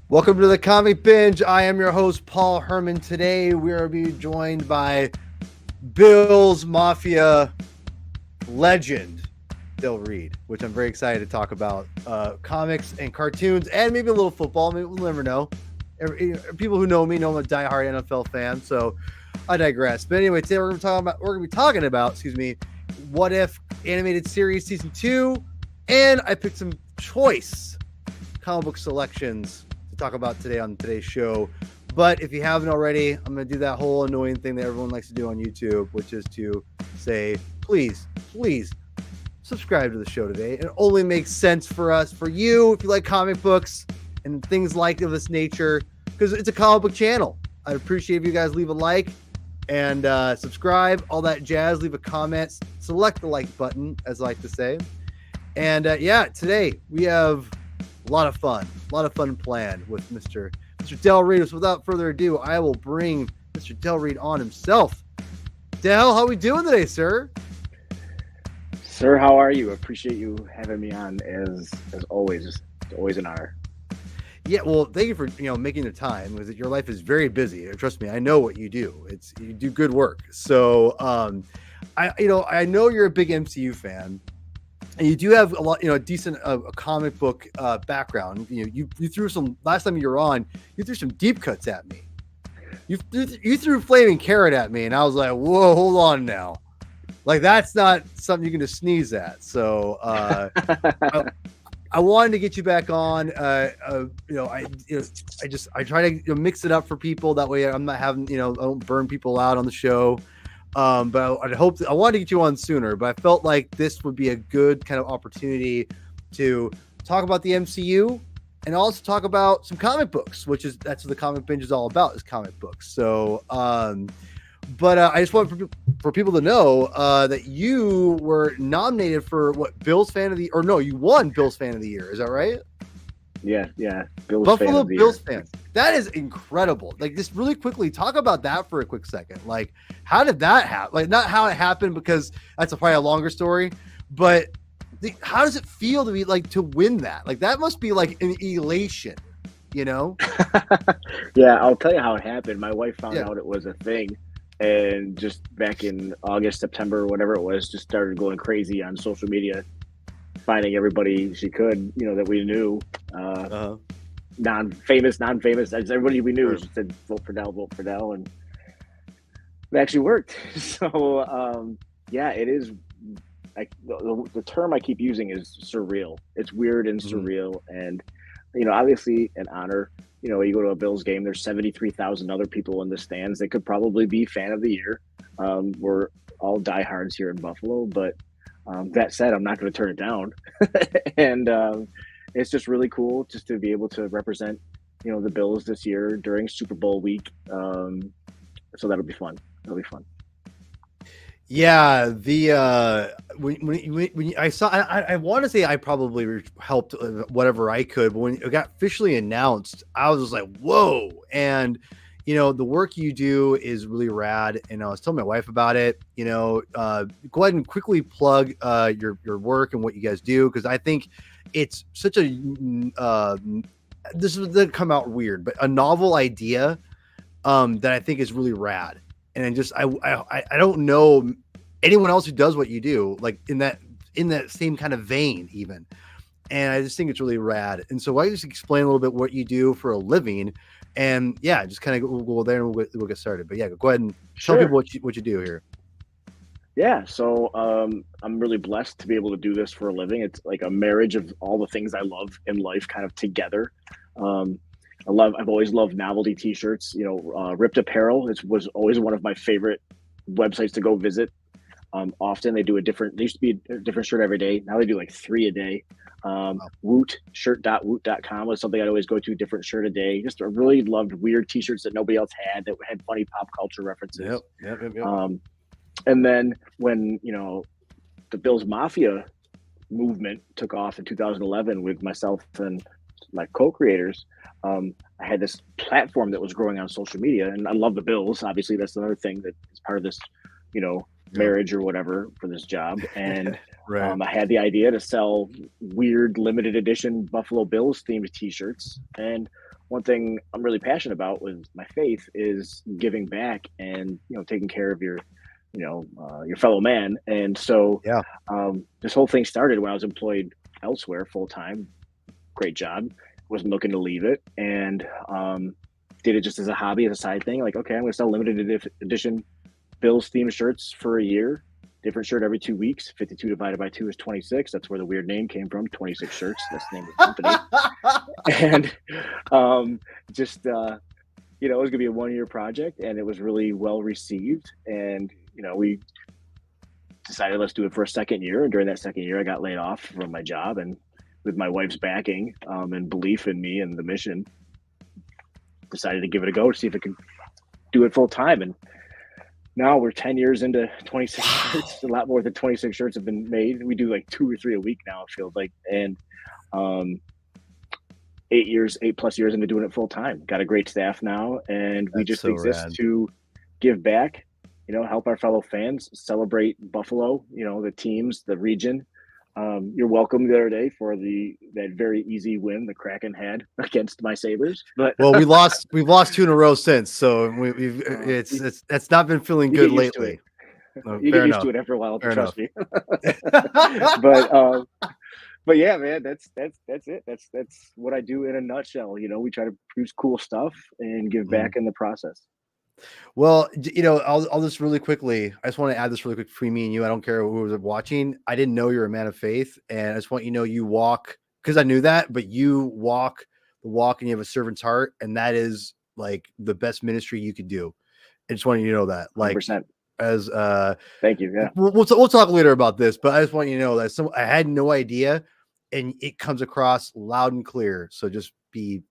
Welcome to the Comic Binge. I am your host, Paul Herman. Today we are being joined by Bills Mafia legend, Del Reed, which I'm very excited to talk about. Comics and cartoons and maybe a little football. Maybe we'll never know. People who know me know I'm a diehard NFL fan, so I digress. But anyway, today we're going to be talking about, What If Animated Series Season 2, and I picked some choice comic book selections talk about today on today's show. But if you haven't already, I'm going to do that whole annoying thing that everyone likes to do on YouTube, which is to say, please subscribe to the show today. It only makes sense for you, if you like comic books and things like of this nature, because it's a comic book channel. I'd appreciate if you guys leave a like and subscribe, all that jazz, leave a comment, select the like button, as I like to say. And today we have a lot of fun planned with Mr. Del Reed. So without further ado, I will bring Mr. Del Reed on himself. Del, how we doing today, sir? Sir, how are you? Appreciate you having me on as always. It's always an honor. Yeah, well, thank you for making the time, because your life is very busy. Trust me, I know what you do. You do good work. So I know you're a big MCU fan. And you do have a lot, a decent comic book background. You threw some last time you were on. You threw some deep cuts at me. You threw Flaming Carrot at me, and I was like, "Whoa, hold on now! Like that's not something you can just sneeze at." So I wanted to get you back on. I try to mix it up for people. That way, I'm not having I don't burn people out on the show. But I wanted to get you on sooner, but I felt like this would be a good kind of opportunity to talk about the MCU and also talk about some comic books, that's what the Comic Binge is all about, is comic books. So, but I just want for people to know that you were nominated for Bills Fan of the, or no, you won Bills Fan of the Year. Is that right? Yeah. Buffalo Bills fans. That is incredible. Like, just really quickly, talk about that for a quick second. Like, how did that happen? Like, not how it happened, because that's probably a longer story, but how does it feel to be like to win that? Like, that must be like an elation, Yeah, I'll tell you how it happened. My wife found out it was a thing, and just back in August, September, whatever it was, just started going crazy on social media, finding everybody she could, that we knew, non-famous, as everybody we knew, just said vote for Dell, and it actually worked. So it is like the term I keep using is surreal. It's weird and surreal, and obviously an honor. You go to a Bills game, there's 73,000 other people in the stands that could probably be fan of the year. We're all diehards here in Buffalo, but that said, I'm not going to turn it down. And it's just really cool just to be able to represent, the Bills this year during Super Bowl week. So that'll be fun. Yeah, when I saw, I want to say I probably helped whatever I could, but when it got officially announced, I was just like, whoa. And the work you do is really rad, and I was telling my wife about it. Go ahead and quickly plug your work and what you guys do, because I think it's such a this is going to come out weird, but a novel idea that I think is really rad. And I don't know anyone else who does what you do, like in that same kind of vein even. And I just think it's really rad. And so why don't you just explain a little bit what you do for a living, and just kind of go there and we'll get started. But go ahead and tell people what you do here. Yeah, so I'm really blessed to be able to do this for a living. It's like a marriage of all the things I love in life kind of together. I've always loved novelty T-shirts. Ripped Apparel was always one of my favorite websites to go visit. Often they do there used to be a different shirt every day. Now they do like 3 a day. Shirt.woot.com was something I'd always go to, different shirt a day. Just I really loved weird T-shirts that nobody else had, that had funny pop culture references. Yep. And then when the Bills Mafia movement took off in 2011 with myself and my co-creators, I had this platform that was growing on social media, and I love the Bills. Obviously, that's another thing that is part of this, marriage or whatever for this job. And right. I had the idea to sell weird limited edition Buffalo Bills themed T-shirts, and one thing I'm really passionate about with my faith is giving back and, taking care of your fellow man. And so Yeah. this whole thing started when I was employed elsewhere full time. Great job. Wasn't looking to leave it, and did it just as a hobby, as a side thing. Like, okay, I'm going to sell limited edition Bills themed shirts for a year. Different shirt every 2 weeks. 52 divided by 2 is 26. That's where the weird name came from. 26 shirts. That's the name of the company. And just it was gonna be a 1-year project, and it was really well received. And we decided let's do it for a second year. And during that second year, I got laid off from my job, and with my wife's backing and belief in me and the mission, decided to give it a go to see if it could do it full time. And now we're 10 years into 26 shirts. A lot more than 26 shirts have been made. We do like 2 or 3 a week now, it feels like. And 8+ years into doing it full time. Got a great staff now, and we just exist to give back, help our fellow fans, celebrate Buffalo, the teams, the region. You're welcome the other day for that very easy win the Kraken had against my Sabres. But we've lost 2 in a row since, so it's not been feeling good lately. You get used to it after a while, trust me. But yeah, man, that's it. That's what I do in a nutshell. We try to produce cool stuff and give back in the process. Well, I'll just really quickly. I just want to add this really quick between me and you. I don't care who was watching. I didn't know you're a man of faith, and I just want you walk, because I knew that, but you walk the walk, and you have a servant's heart, and that is like the best ministry you could do. I just want you to know that, like, 100%. As thank you. Yeah, we'll talk later about this, but I just want you to know that I had no idea, and it comes across loud and clear. So just be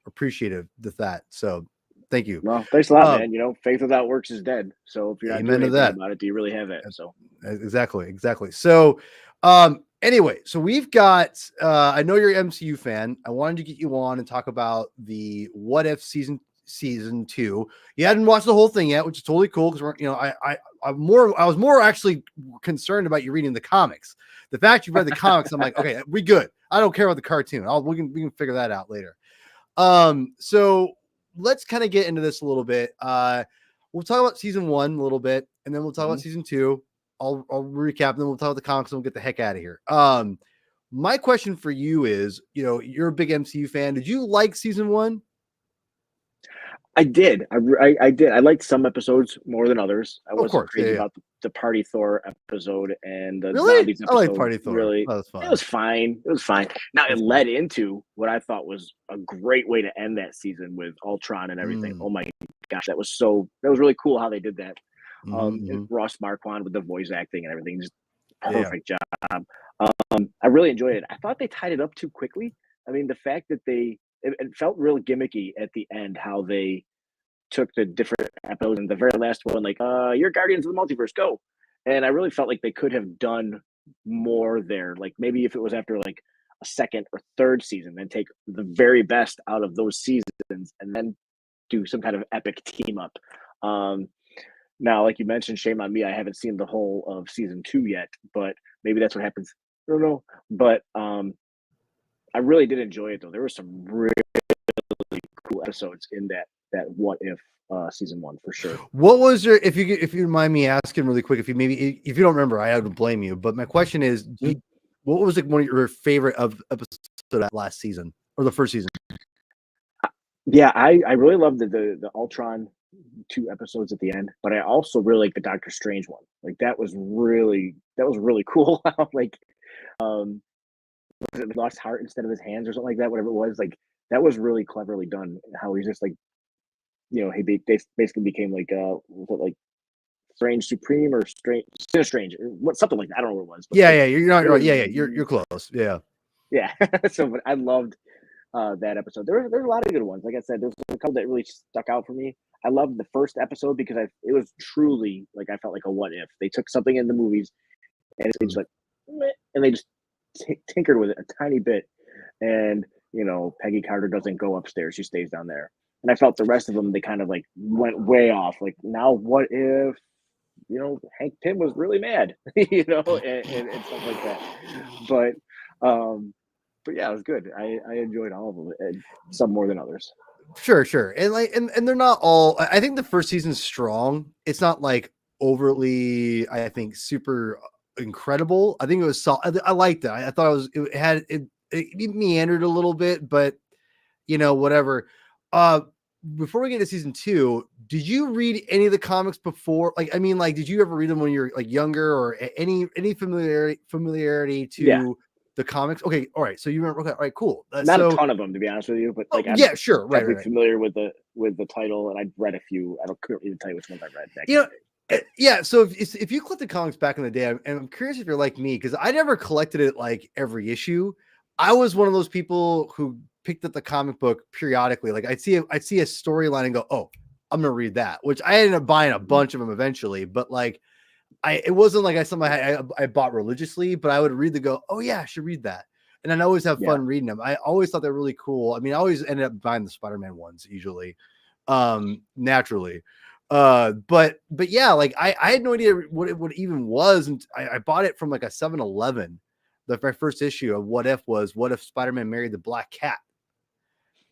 appreciative of that. So thank you. Well, thanks a lot, man. Faith without works is dead. So if you're not doing anything about it, do you really have it? So exactly. So anyway, so we've got I know you're an MCU fan. I wanted to get you on and talk about the What If season 2. You hadn't watched the whole thing yet, which is totally cool, because I was more actually concerned about you reading the comics. The fact you've read the comics, I'm like, okay, we good. I don't care about the cartoon. We can figure that out later. So let's kind of get into this a little bit. We'll talk about season 1 a little bit, and then we'll talk about season 2. I'll recap, and then we'll talk about the comics, and we'll get the heck out of here. My question for you is, you're a big MCU fan. Did you like season 1? I did. I did. I liked some episodes more than others. I wasn't crazy about the Party Thor episode and the zombies episode. I like Party Thor. Really, that was fun. It was fine. Now it led into what I thought was a great way to end that season with Ultron and everything. Oh my gosh, that was really cool how they did that. Ross Marquand with the voice acting and everything, just perfect job. I really enjoyed it. I thought they tied it up too quickly. I mean, the fact that it felt real gimmicky at the end, how they took the different episodes, and the very last one, like, you're Guardians of the Multiverse, go. And I really felt like they could have done more there. Like, maybe if it was after like a second or third season, then take the very best out of those seasons and then do some kind of epic team up. Now, like you mentioned, shame on me, I haven't seen the whole of season 2 yet, but maybe that's what happens. I don't know. But I really did enjoy it, though. There were some really cool episodes in that What If season 1 for sure. What was your, if you mind me asking really quick, if you don't remember, I don't blame you. But my question is, what was like one of your favorite episodes of that last season or the first season? Yeah, I really loved the Ultron 2 episodes at the end, but I also really like the Doctor Strange one. Like that was really cool. Like was it lost heart instead of his hands or something like that, whatever it was. Like that was really cleverly done, how he's just like, he basically became like like Strange Supreme or Strange what, something like that. I don't know what it was. But you're not right. You're close. Yeah. So but I loved that episode. There's a lot of good ones. Like I said, there's a couple that really stuck out for me. I loved the first episode because it was truly like, I felt like a what if. They took something in the movies and it's just like, meh, and they just tinkered with it a tiny bit. And Peggy Carter doesn't go upstairs; she stays down there. And I felt the rest of them, they kind of like went way off. Like, now what if Hank Pym was really mad, and stuff like that. But but yeah, it was good. I enjoyed all of them, and some more than others. Sure. And like, and they're not all, I think the first season's strong. It's not like overly, I think, super incredible. I think it was solid. I liked it. I thought it meandered a little bit, but whatever. Uh, Before we get to season 2, did you read any of the comics before? Like, I mean, like, did you ever read them when you're like younger, or any familiarity Yeah, to the comics? Okay, all right. So you remember? Okay, all right, cool. not a ton of them, to be honest with you, but like I'm Yeah, sure, definitely right. familiar with the title, and I've read a few. I couldn't even tell you which ones I read back You in know, the day. yeah. So if you collected comics back in the day, I'm curious if you're like me, because I never collected it like every issue. I was one of those people who picked up the comic book periodically. Like I'd see a storyline and go, "Oh, I'm gonna read that," which I ended up buying a bunch of them eventually. But like, it wasn't like I bought religiously, but I would read "Oh yeah, I should read that," and I'd always have Yeah, fun reading them. I always thought they're really cool. I mean, I always ended up buying the Spider-Man ones usually, naturally. But yeah, like I had no idea what it even was, and I bought it from like a 7-Eleven. My first issue of What If Spider-Man married the Black Cat,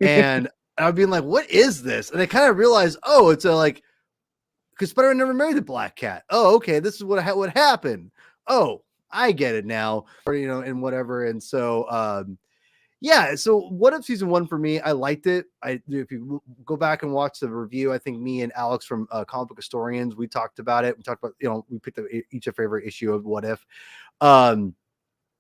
and I'd be like, what is this? And I kind of realized, oh, it's a like, because Spider-Man never married the Black Cat. Oh, okay, this is what happened. Oh, I get it now, or and whatever. And so yeah, so What If season 1 for me, I liked it. If you go back and watch the review, I think me and Alex from Comic Book Historians, we talked about it. We talked about, we picked up each a favorite issue of What If.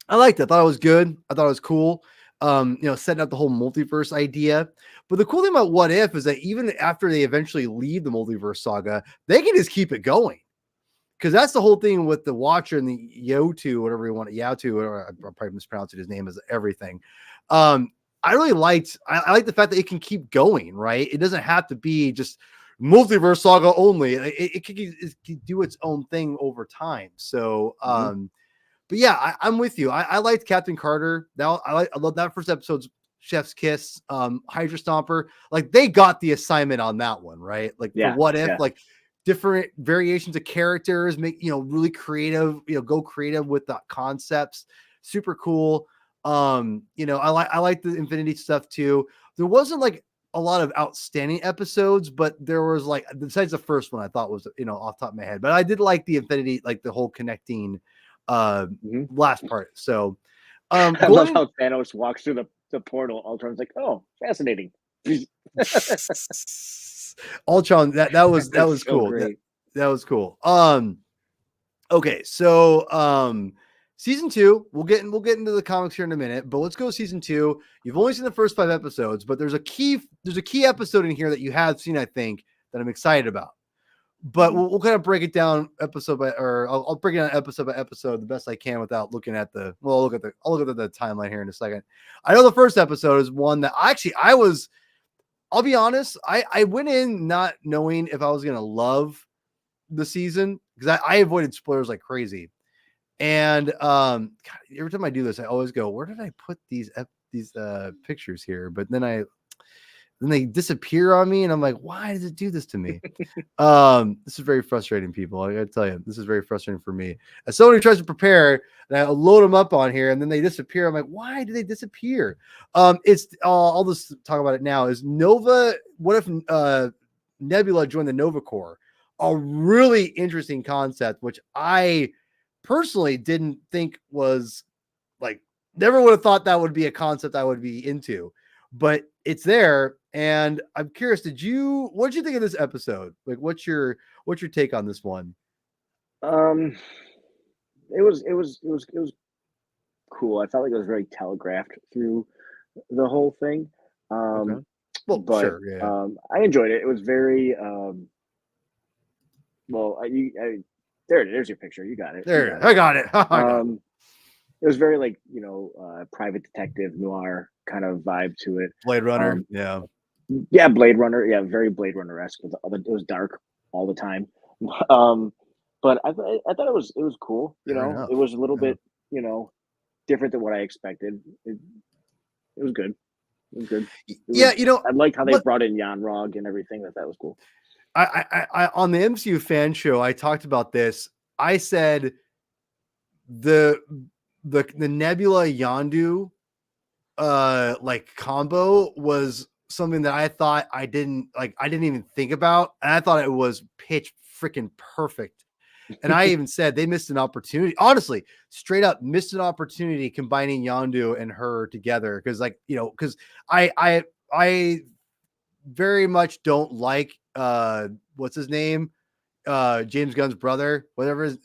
I liked it. I thought it was good. I thought it was cool. Setting up the whole multiverse idea. But the cool thing about What If is that even after they eventually leave the multiverse saga, they can just keep it going. Because that's the whole thing with the Watcher and the Yotu, whatever you want, Yautu, or I'm probably mispronouncing his name as everything. I really liked, I like the fact that it can keep going, right? It doesn't have to be just multiverse saga only. It can do its own thing over time. So, but yeah, I'm with you. I liked Captain Carter. I love that first episode's Chef's Kiss, Hydra Stomper. Like they got the assignment on that one, right? Like for What If, like different variations of characters, make really creative, go creative with the concepts. Super cool. I like the Infinity stuff too. There wasn't like a lot of outstanding episodes, but there was like, besides the first one I thought was off the top of my head, but I did like the Infinity, like the whole connecting last part. So I love how Thanos walks through the portal. Ultron's like, oh, fascinating. Ultron, that was so cool. That was cool. Okay, so season 2, we'll get into the comics here in a minute, but let's go season 2. You've only seen the first 5 episodes, but there's a key episode in here that you have seen, I think, that I'm excited about. But we'll kind of break it down episode by, or I'll break it down episode by episode the best I can without looking at the. Well, I'll look at the timeline here in a second. I know the first episode is one that I'll be honest, I went in not knowing if I was gonna love the season, because I avoided spoilers like crazy. And God, every time I do this, I always go, where did I put these pictures here? But then they disappear on me, and I'm like, why does it do this to me? This is very frustrating, people. I gotta tell you, this is very frustrating for me. As someone who tries to prepare, and I load them up on here, and then they disappear. I'm like, why do they disappear? I'll just talk about it now. Is Nova? What if Nebula joined the Nova Corps? A really interesting concept, which I personally didn't think was like, never would have thought that would be a concept I would be into, but it's there. And I'm curious, what did you think of this episode? Like, what's your take on this one? It was cool. I felt like it was very telegraphed through the whole thing. Okay. Well, but sure, yeah. I enjoyed it. It was very there's your picture. You got it. I got it. It was very like private detective noir kind of vibe to it. Blade Runner, yeah, Blade Runner, yeah, very Blade Runner-esque. It was dark all the time. But I thought it was cool. It was a little bit different than what I expected. It was good. I liked how they brought in Jan Rog and everything. That was cool. I on the MCU fan show, I talked about this. I said the Nebula Yondu like combo was something that I thought I didn't even think about, and I thought it was pitch freaking perfect. And I even said they missed an opportunity. Honestly, straight up missed an opportunity combining Yondu and her together because, like, because I very much don't like what's his name, James Gunn's brother, whatever his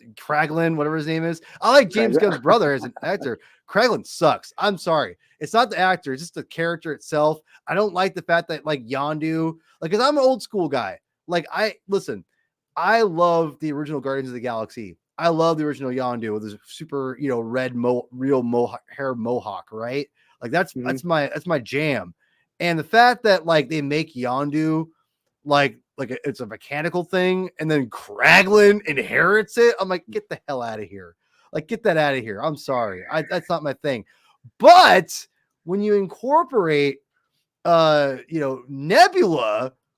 name is. I like James Gunn's brother as an actor. Kraglin sucks. I'm sorry. It's not the actor, it's just the character itself. I don't like the fact that like Yondu, like, because I'm an old school guy. Like, I love the original Guardians of the Galaxy. I love the original Yondu with his super, red hair mohawk, right? Like that's my jam. And the fact that like they make Yondu like it's a mechanical thing, and then Kraglin inherits it. I'm like, get the hell out of here. Like, get that out of here. I'm sorry. That's not my thing. But when you incorporate Nebula,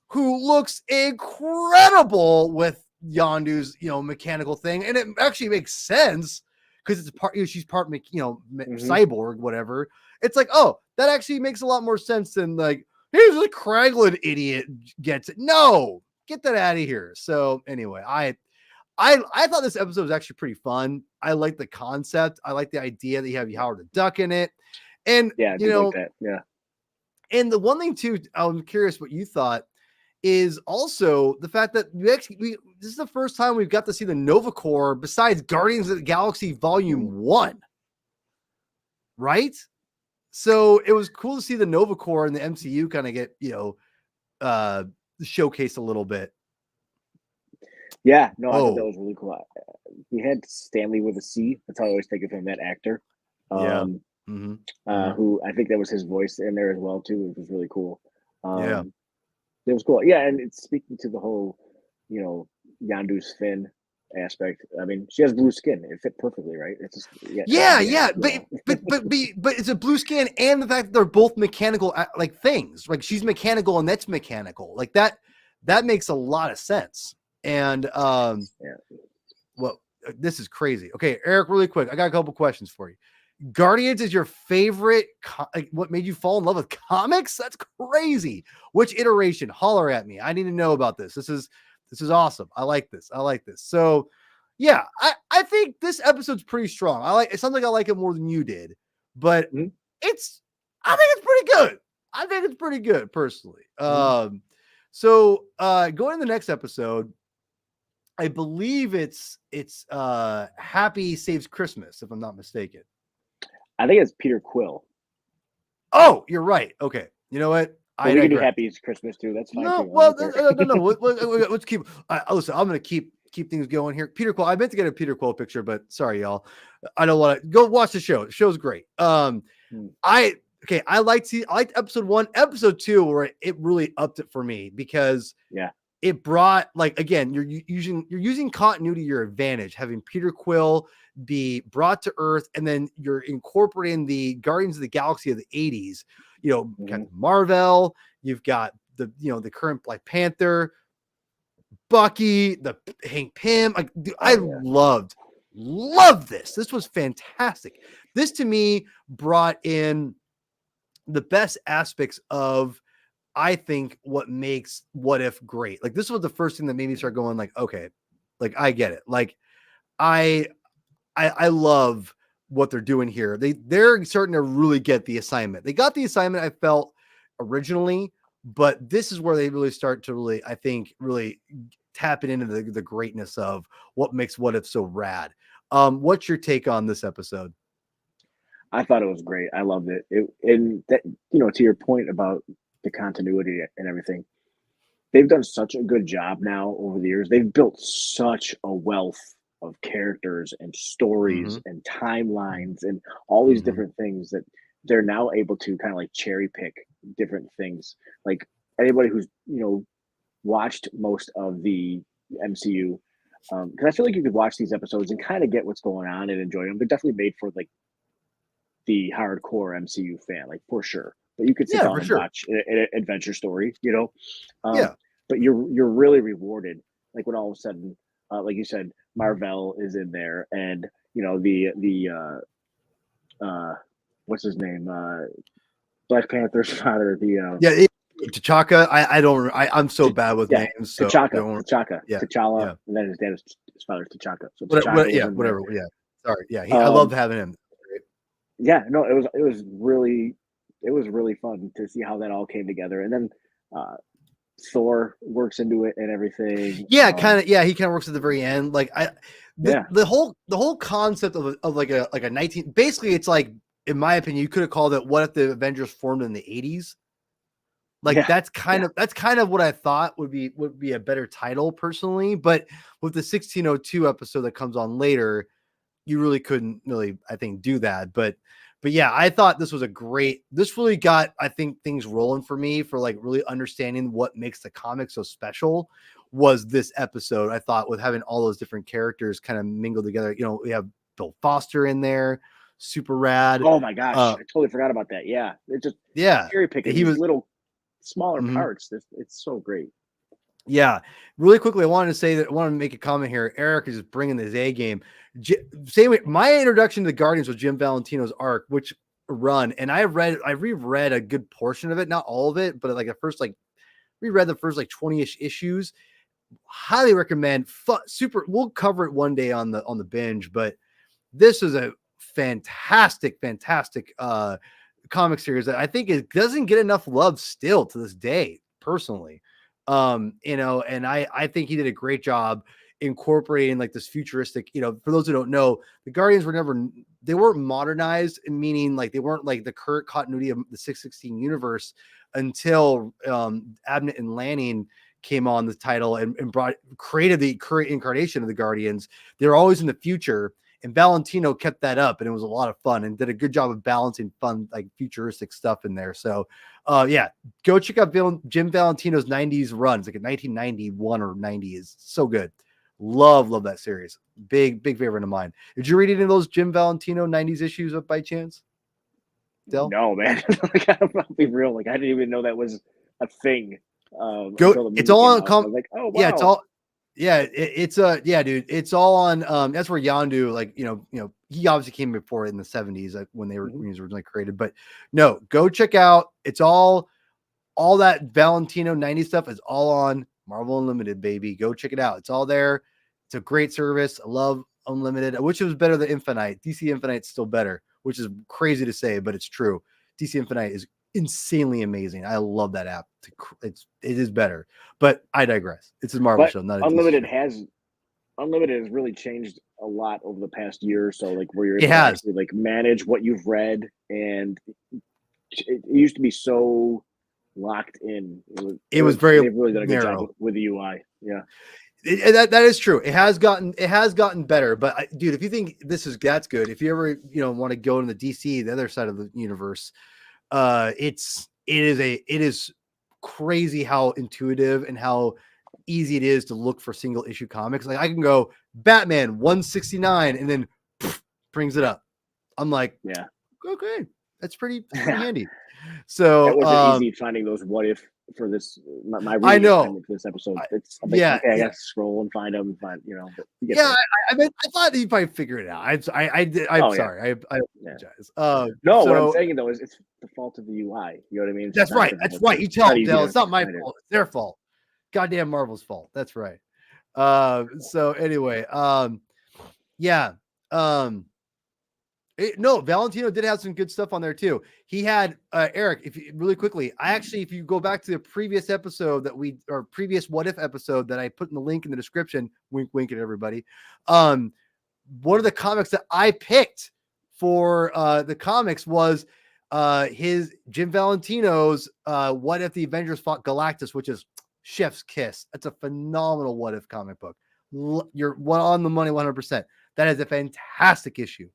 who looks incredible with Yondu's, mechanical thing, and it actually makes sense because it's part, she's part, cyborg, whatever. It's like, oh, that actually makes a lot more sense than like, here's a Kraglin idiot gets it. No, get that out of here. So anyway, I thought this episode was actually pretty fun. I like the concept. I like the idea that you have Howard the Duck in it. And yeah, I did like that. Yeah. And the one thing too, I'm curious what you thought, is also the fact that this is the first time we've got to see the Nova Corps besides Guardians of the Galaxy Volume 1. Right? So it was cool to see the Nova Corps and the MCU kind of get, showcased a little bit. Yeah, no, I thought that was really cool. We had Stanley with a C. That's how I always think of him, that actor. Who I think that was his voice in there as well too, which was really cool. It was cool. Yeah, and it's speaking to the whole, Yondu's fin aspect. I mean, she has blue skin. It fit perfectly, right? It's just but it's a blue skin, and the fact that they're both mechanical like things. Like, she's mechanical and that's mechanical. Like that makes a lot of sense. And well, this is crazy. Okay, Eric, really quick, I got a couple questions for you. Guardians is your favorite, what made you fall in love with comics? That's crazy. Which iteration? Holler at me. I need to know about this. This is awesome. I like this. So yeah, I think this episode's pretty strong. It sounds like I like it more than you did, but I think it's pretty good personally. So going to the next episode, I believe it's Happy Saves Christmas, if I'm not mistaken. I think it's Peter Quill. Oh, you're right. Okay. You know what? We can do Happy Christmas too. That's fine. No, well, no. Let's keep. Listen, I'm going to keep things going here. Peter Quill. I meant to get a Peter Quill picture, but sorry, y'all. I don't want to go watch the show. The show's great. I liked episode 1, episode 2, where it really upped it for me because it brought, like, again, you're using continuity to your advantage, having Peter Quill be brought to Earth, and then you're incorporating the Guardians of the Galaxy of the 80s. Captain Marvel, you've got the current Black Panther, Bucky, the Hank Pym. I loved this. This was fantastic. This to me brought in the best aspects of, I think, what makes What If great. Like, this was the first thing that made me start going like, okay, like, I get it. Like, I love what they're doing here. They're starting to really get the assignment. They got the assignment, I felt, originally, but this is where they really start to really, I think, really tap it into the greatness of what makes What If so rad. What's your take on this episode? I thought it was great. I loved it. And that, to your point about the continuity and everything, they've done such a good job now over the years. They've built such a wealth of characters and stories and timelines and all these different things that they're now able to kind of like cherry pick different things. Like, anybody who's watched most of the MCU, because I feel like you could watch these episodes and kind of get what's going on and enjoy them. They're definitely made for like the hardcore MCU fan, like, for sure. But you could sit down and watch an adventure story, but you're really rewarded, like, when all of a sudden, like you said, Marvel is in there, and the what's his name, Black Panther's father. T'Chaka. I'm so bad with names. So T'Chaka, yeah, T'Challa, yeah. and then his dad is his father's T'Chaka. So T'Chaka was in there. Whatever. Yeah. Sorry. Yeah. I love having him. Yeah, no, it was really fun to see how that all came together, and then Thor works into it and everything. Yeah, kind of. Yeah, he kind of works at the very end. Like the whole concept of like a 19. Basically, it's like, in my opinion, you could have called it "What if the Avengers formed in the '80s?" Like that's kind of what I thought would be a better title personally. But with the 1602 episode that comes on later, you really couldn't really, I think, do that. But yeah, I thought this really got, I think, things rolling for me for like really understanding what makes the comic so special was this episode. I thought, with having all those different characters kind of mingled together, we have Bill Foster in there, super rad. Oh my gosh, I totally forgot about that. Yeah, it just cherry picking these little smaller parts. It's so great. Yeah, really quickly, I wanted to make a comment here. Eric is just bringing his A game. Same way, my introduction to the Guardians was Jim Valentino's arc, which run, and I reread a good portion of it, not all of it, but like reread the first like 20-ish issues. Highly recommend. Super. We'll cover it one day on the binge, but this is a fantastic comic series that I think it doesn't get enough love still to this day, personally. And I think he did a great job incorporating like this futuristic, for those who don't know, the Guardians they weren't modernized, meaning like they weren't like the current continuity of the 616 universe until Abnett and Lanning came on the title and created the current incarnation of the Guardians. They're always in the future, and Valentino kept that up, and it was a lot of fun and did a good job of balancing fun, like futuristic stuff in there. So go check out Jim Valentino's 90s runs, like a 1991 or 90 is so good. Love that series. Big favorite of mine. Did you read any of those Jim Valentino 90s issues up by chance, Del? No, man. I'll be real. Like, I didn't even know that was a thing. It's all on. I was like, oh wow. Yeah, it's all. Yeah, dude. It's all on. That's where Yondu, like, he obviously came before in the 70s, like when he was originally created. But no, go check out. It's all that Valentino 90s stuff is all on Marvel Unlimited, baby. Go check it out. It's all there. It's a great service. I love Unlimited. I wish it was better than Infinite. DC Infinite's still better, which is crazy to say, but it's true. DC Infinite is insanely amazing. I love that app. It is better, but I digress. It's a Marvel show, not a Unlimited DC show. Unlimited has really changed a lot over the past year or so, like where you're able to actually like manage what you've read, and it used to be so locked in. It was very they've really done a good job with the UI. Yeah. That is true. It has gotten better, but dude, if you think that's good, if you ever want to go into the DC, the other side of the universe, it is crazy how intuitive and how easy it is to look for single issue comics. Like I can go Batman 169 and then brings it up. I'm like, yeah, okay, that's pretty handy. So it wasn't easy finding those what if for this. My I know for this episode. It's like, okay, I gotta scroll and find them. But I thought you probably figured it out. I'm sorry. I apologize. No, what I'm saying though is it's the fault of the UI. You know what I mean? That's right. That's right. You tell them, Del. It's not my fault. It's their fault. Goddamn Marvel's fault. That's right. So anyway, no, Valentino did have some good stuff on there too. He had Eric, if you go back to the previous episode previous what if episode that I put in the link in the description, wink at everybody. One of the comics that I picked for the comics was his Jim Valentino's What If the Avengers Fought Galactus, which is chef's kiss. That's a phenomenal what if comic book. You're on the money 100%. That is a fantastic issue.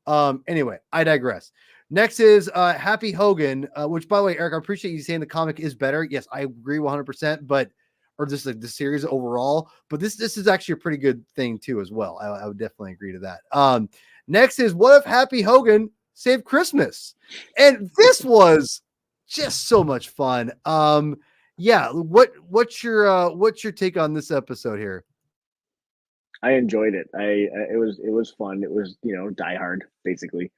Anyway, I digress. Next is Happy Hogan, which, by the way, Eric, I appreciate you saying the comic is better. Yes, I agree 100%, or just like the series overall, but this is actually a pretty good thing too as well. I would definitely agree to that. Next is What If Happy Hogan Saved Christmas? And this was just so much fun. What's your take on this episode here? I enjoyed it. It was fun. It was Die Hard basically,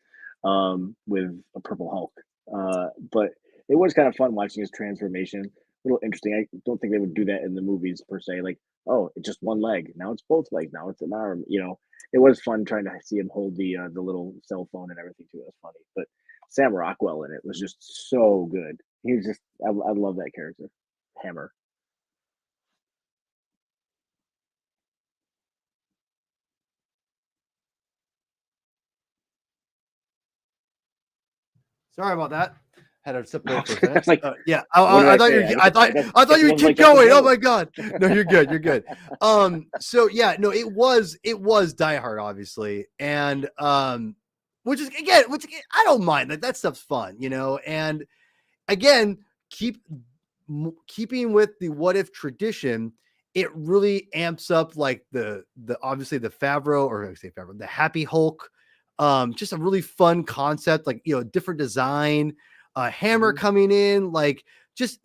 with a Purple Hulk. But it was kind of fun watching his transformation. A little interesting. I don't think they would do that in the movies per se. Like, oh, it's just one leg. Now it's both legs. Now it's an arm. It was fun trying to see him hold the little cell phone and everything too. It was funny. But Sam Rockwell in it was just so good. He was just I love that character, Hammer. Sorry about that. Had to step away for a second. It's like, yeah, what did I thought say? you. I thought guess you he would wasn't keep like that to going. Oh go. my god! No, you're good. You're good. So yeah, no, it was Die Hard, obviously, and which again, I don't mind that. That stuff's fun, and again, keeping with the what if tradition, it really amps up like the obviously the Favreau, or I say Favreau, the Happy Hulk. Just a really fun concept, like different design, Hammer coming in, like just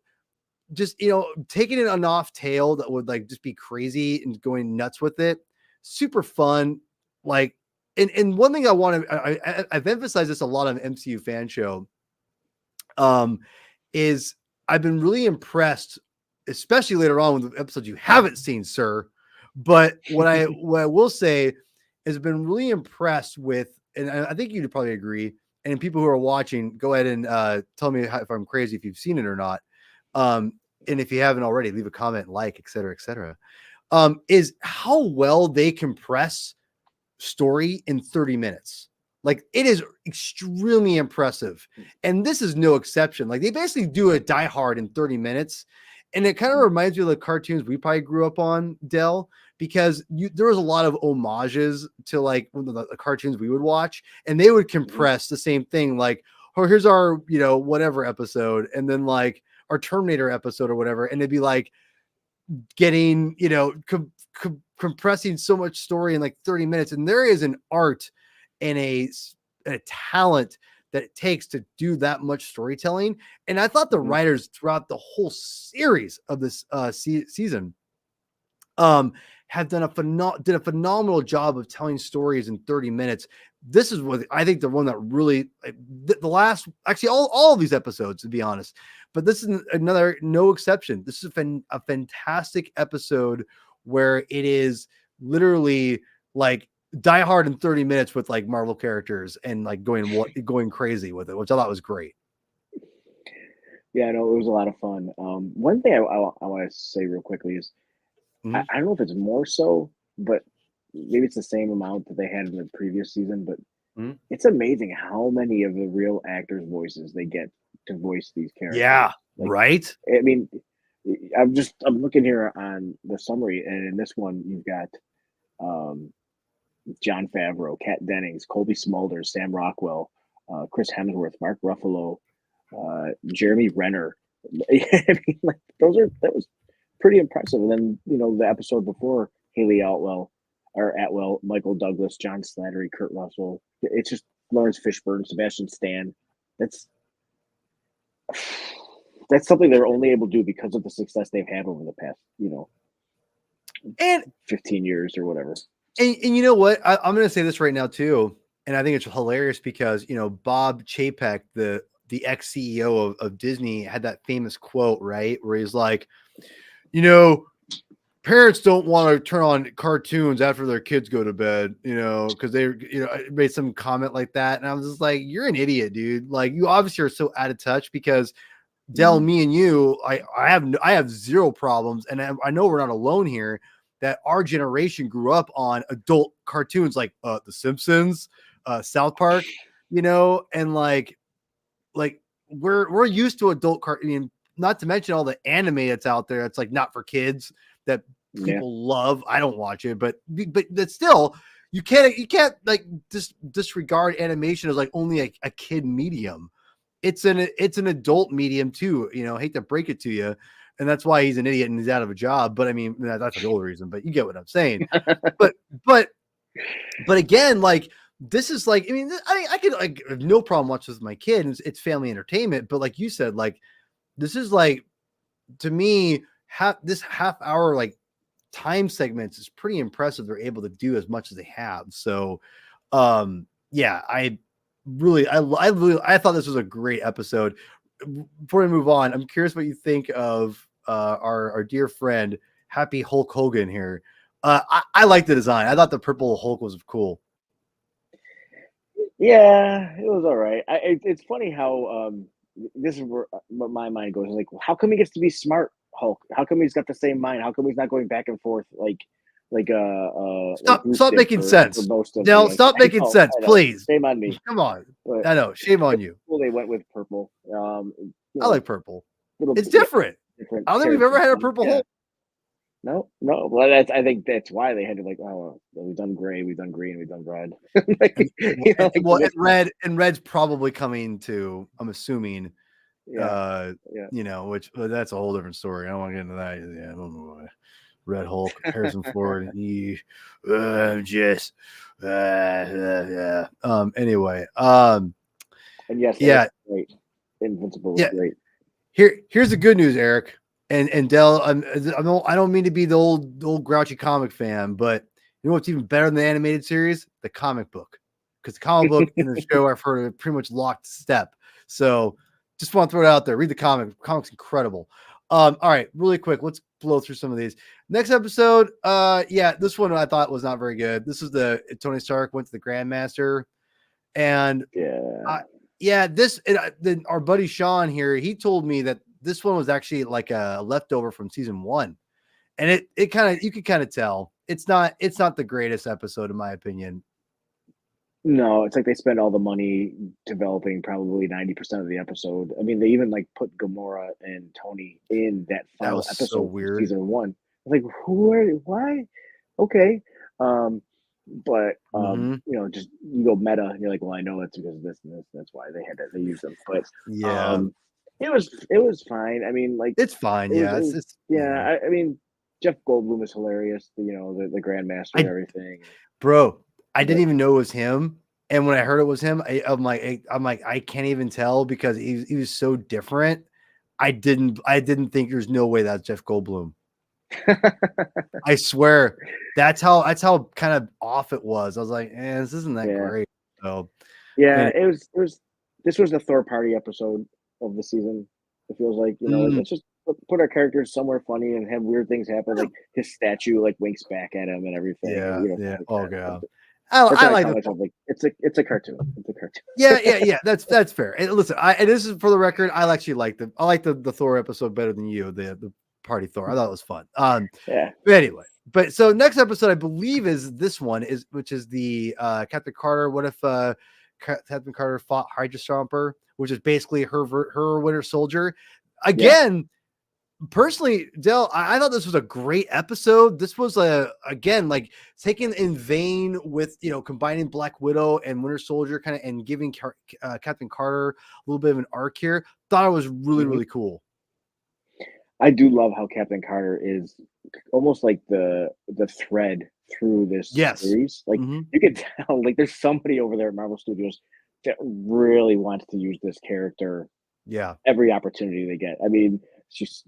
taking it an off tail that would like just be crazy and going nuts with it. Super fun. Like, and one thing I've emphasized this a lot on MCU Fan Show, is I've been really impressed, especially later on with the episodes you haven't seen, sir. But what I will say is I've been really impressed with, and I think you'd probably agree. And people who are watching, go ahead and tell me if I'm crazy, if you've seen it or not. And if you haven't already, leave a comment, like, et cetera, et cetera. Is how well they compress story in 30 minutes. Like, it is extremely impressive. And this is no exception. Like, they basically do a Die Hard in 30 minutes. And it kind of reminds me of the cartoons we probably grew up on, Dell, because there was a lot of homages to like the cartoons we would watch, and they would compress the same thing. Like, oh, here's our, whatever episode. And then like our Terminator episode or whatever. And it'd be like getting, compressing so much story in like 30 minutes. And there is an art and a talent that it takes to do that much storytelling. And I thought the writers throughout the whole series of this season have done did a phenomenal job of telling stories in 30 minutes. This is what I think the one that really, the last, actually all of these episodes, to be honest, but this is another, no exception. This is a fantastic episode where it is literally like Die Hard in 30 minutes with like Marvel characters and like going crazy with it, which I thought was great. Yeah, no, it was a lot of fun. One thing I want to say real quickly is I don't know if it's more so, but maybe it's the same amount that they had in the previous season. But it's amazing how many of the real actors' voices they get to voice these characters. Yeah, like, right. I mean, I'm looking here on the summary, and in this one you've got Jon Favreau, Kat Dennings, Colby Smulders, Sam Rockwell, Chris Hemsworth, Mark Ruffalo, Jeremy Renner. I mean, like that was pretty impressive. And then the episode before, Haley Atwell, Michael Douglas, John Slattery, Kurt Russell. It's just Lawrence Fishburne, Sebastian Stan. That's something they're only able to do because of the success they've had over the past, and 15 years or whatever. And you know what? I'm going to say this right now too, and I think it's hilarious because Bob Chapek, the ex-CEO of Disney, had that famous quote, right, where he's like, parents don't want to turn on cartoons after their kids go to bed, because they made some comment like that, and I was just like, you're an idiot, dude. Like, you obviously are so out of touch because Dell, me and you, I have zero problems, and I know we're not alone here, that our generation grew up on adult cartoons like The Simpsons, South Park, and like we're used to adult cartoon, not to mention all the anime that's out there. It's like not for kids that people love. I don't watch it, but that's still, you can't like disregard animation as like only a kid medium. It's an adult medium too. Hate to break it to you. And that's why he's an idiot and he's out of a job. But I mean, that's the old reason, but you get what I'm saying. but again, like, this is like, I mean, I could like have no problem watching this with my kid. It's family entertainment. But like you said, like, this is like, to me, this half hour, like, time segments is pretty impressive. They're able to do as much as they have. So, yeah, really, I thought this was a great episode. Before we move on, I'm curious what you think of our dear friend Happy Hulk Hogan here. I like the design. I thought the purple Hulk was cool. Yeah, it was all right. It's funny how this is where what my mind goes. Like, how come he gets to be smart Hulk? How come he's got the same mind? How come he's not going back and forth like Bruce Stop did making for sense. most of Dell, the? stop making sense, I know. please. Shame on me. Come on. But I know. Shame on you. well, they went with purple. I like purple. Little It's bit, different. different. I don't think we've ever had a purple Hulk. No. Well, I think that's why they had to like, oh, well, we've done gray, we've done green, we've done red. And red's probably coming to. I'm assuming. Yeah. Which that's a whole different story. I don't want to get into that. Yeah, I don't know. Red Hulk, Harrison Ford, Anyway, and yes, yeah, great. Invincible was great. Here's the good news, Eric and Dell. I don't mean to be the old grouchy comic fan, but you know what's even better than the animated series? The comic book, because the comic book and the show I've heard are pretty much locked step. So just want to throw it out there. Read the comic. The comic's incredible. All right, really quick. Let's blow through some of these. Next episode. This one I thought was not very good. This is the Tony Stark went to the Grandmaster, and our buddy Sean here, he told me that this one was actually like a leftover from season 1, and it kind of, you could kind of tell it's not the greatest episode in my opinion. No, it's like they spent all the money developing probably 90% of the episode. I mean, they even like put Gamora and Tony in that final episode so weird. Season 1. Like, why? Okay. But just you go meta and you're like, well, I know it's because of this and this. That's why they use them. But it was fine. I mean, like, it's fine. I mean, Jeff Goldblum is hilarious. The Grandmaster and everything. Bro, I didn't even know it was him, and when I heard it was him, I'm like, I can't even tell because he was so different. I didn't think there's no way that's Jeff Goldblum. I swear, that's how kind of off it was. I was like, this isn't that great. So it was. This was the Thor party episode of the season. It feels like let's just put our characters somewhere funny and have weird things happen. Like his statue like winks back at him and everything. Oh god. I like it's a cartoon. It's a cartoon. Yeah. That's fair. And listen, and this is for the record. I actually like the Thor episode better than you. The party Thor. I thought it was fun. But anyway, so next episode I believe is this one which is the Captain Carter. What if Captain Carter fought Hydra Stomper, which is basically her Winter Soldier again. Yeah. Personally, Dell, I thought this was a great episode. This was again like taken in vain with combining Black Widow and Winter Soldier kind of and giving Captain Carter a little bit of an arc here. Thought it was really really cool. I do love how Captain Carter is almost like the thread through this series. Like you can tell, like there's somebody over there at Marvel Studios that really wants to use this character. Yeah, every opportunity they get. I mean.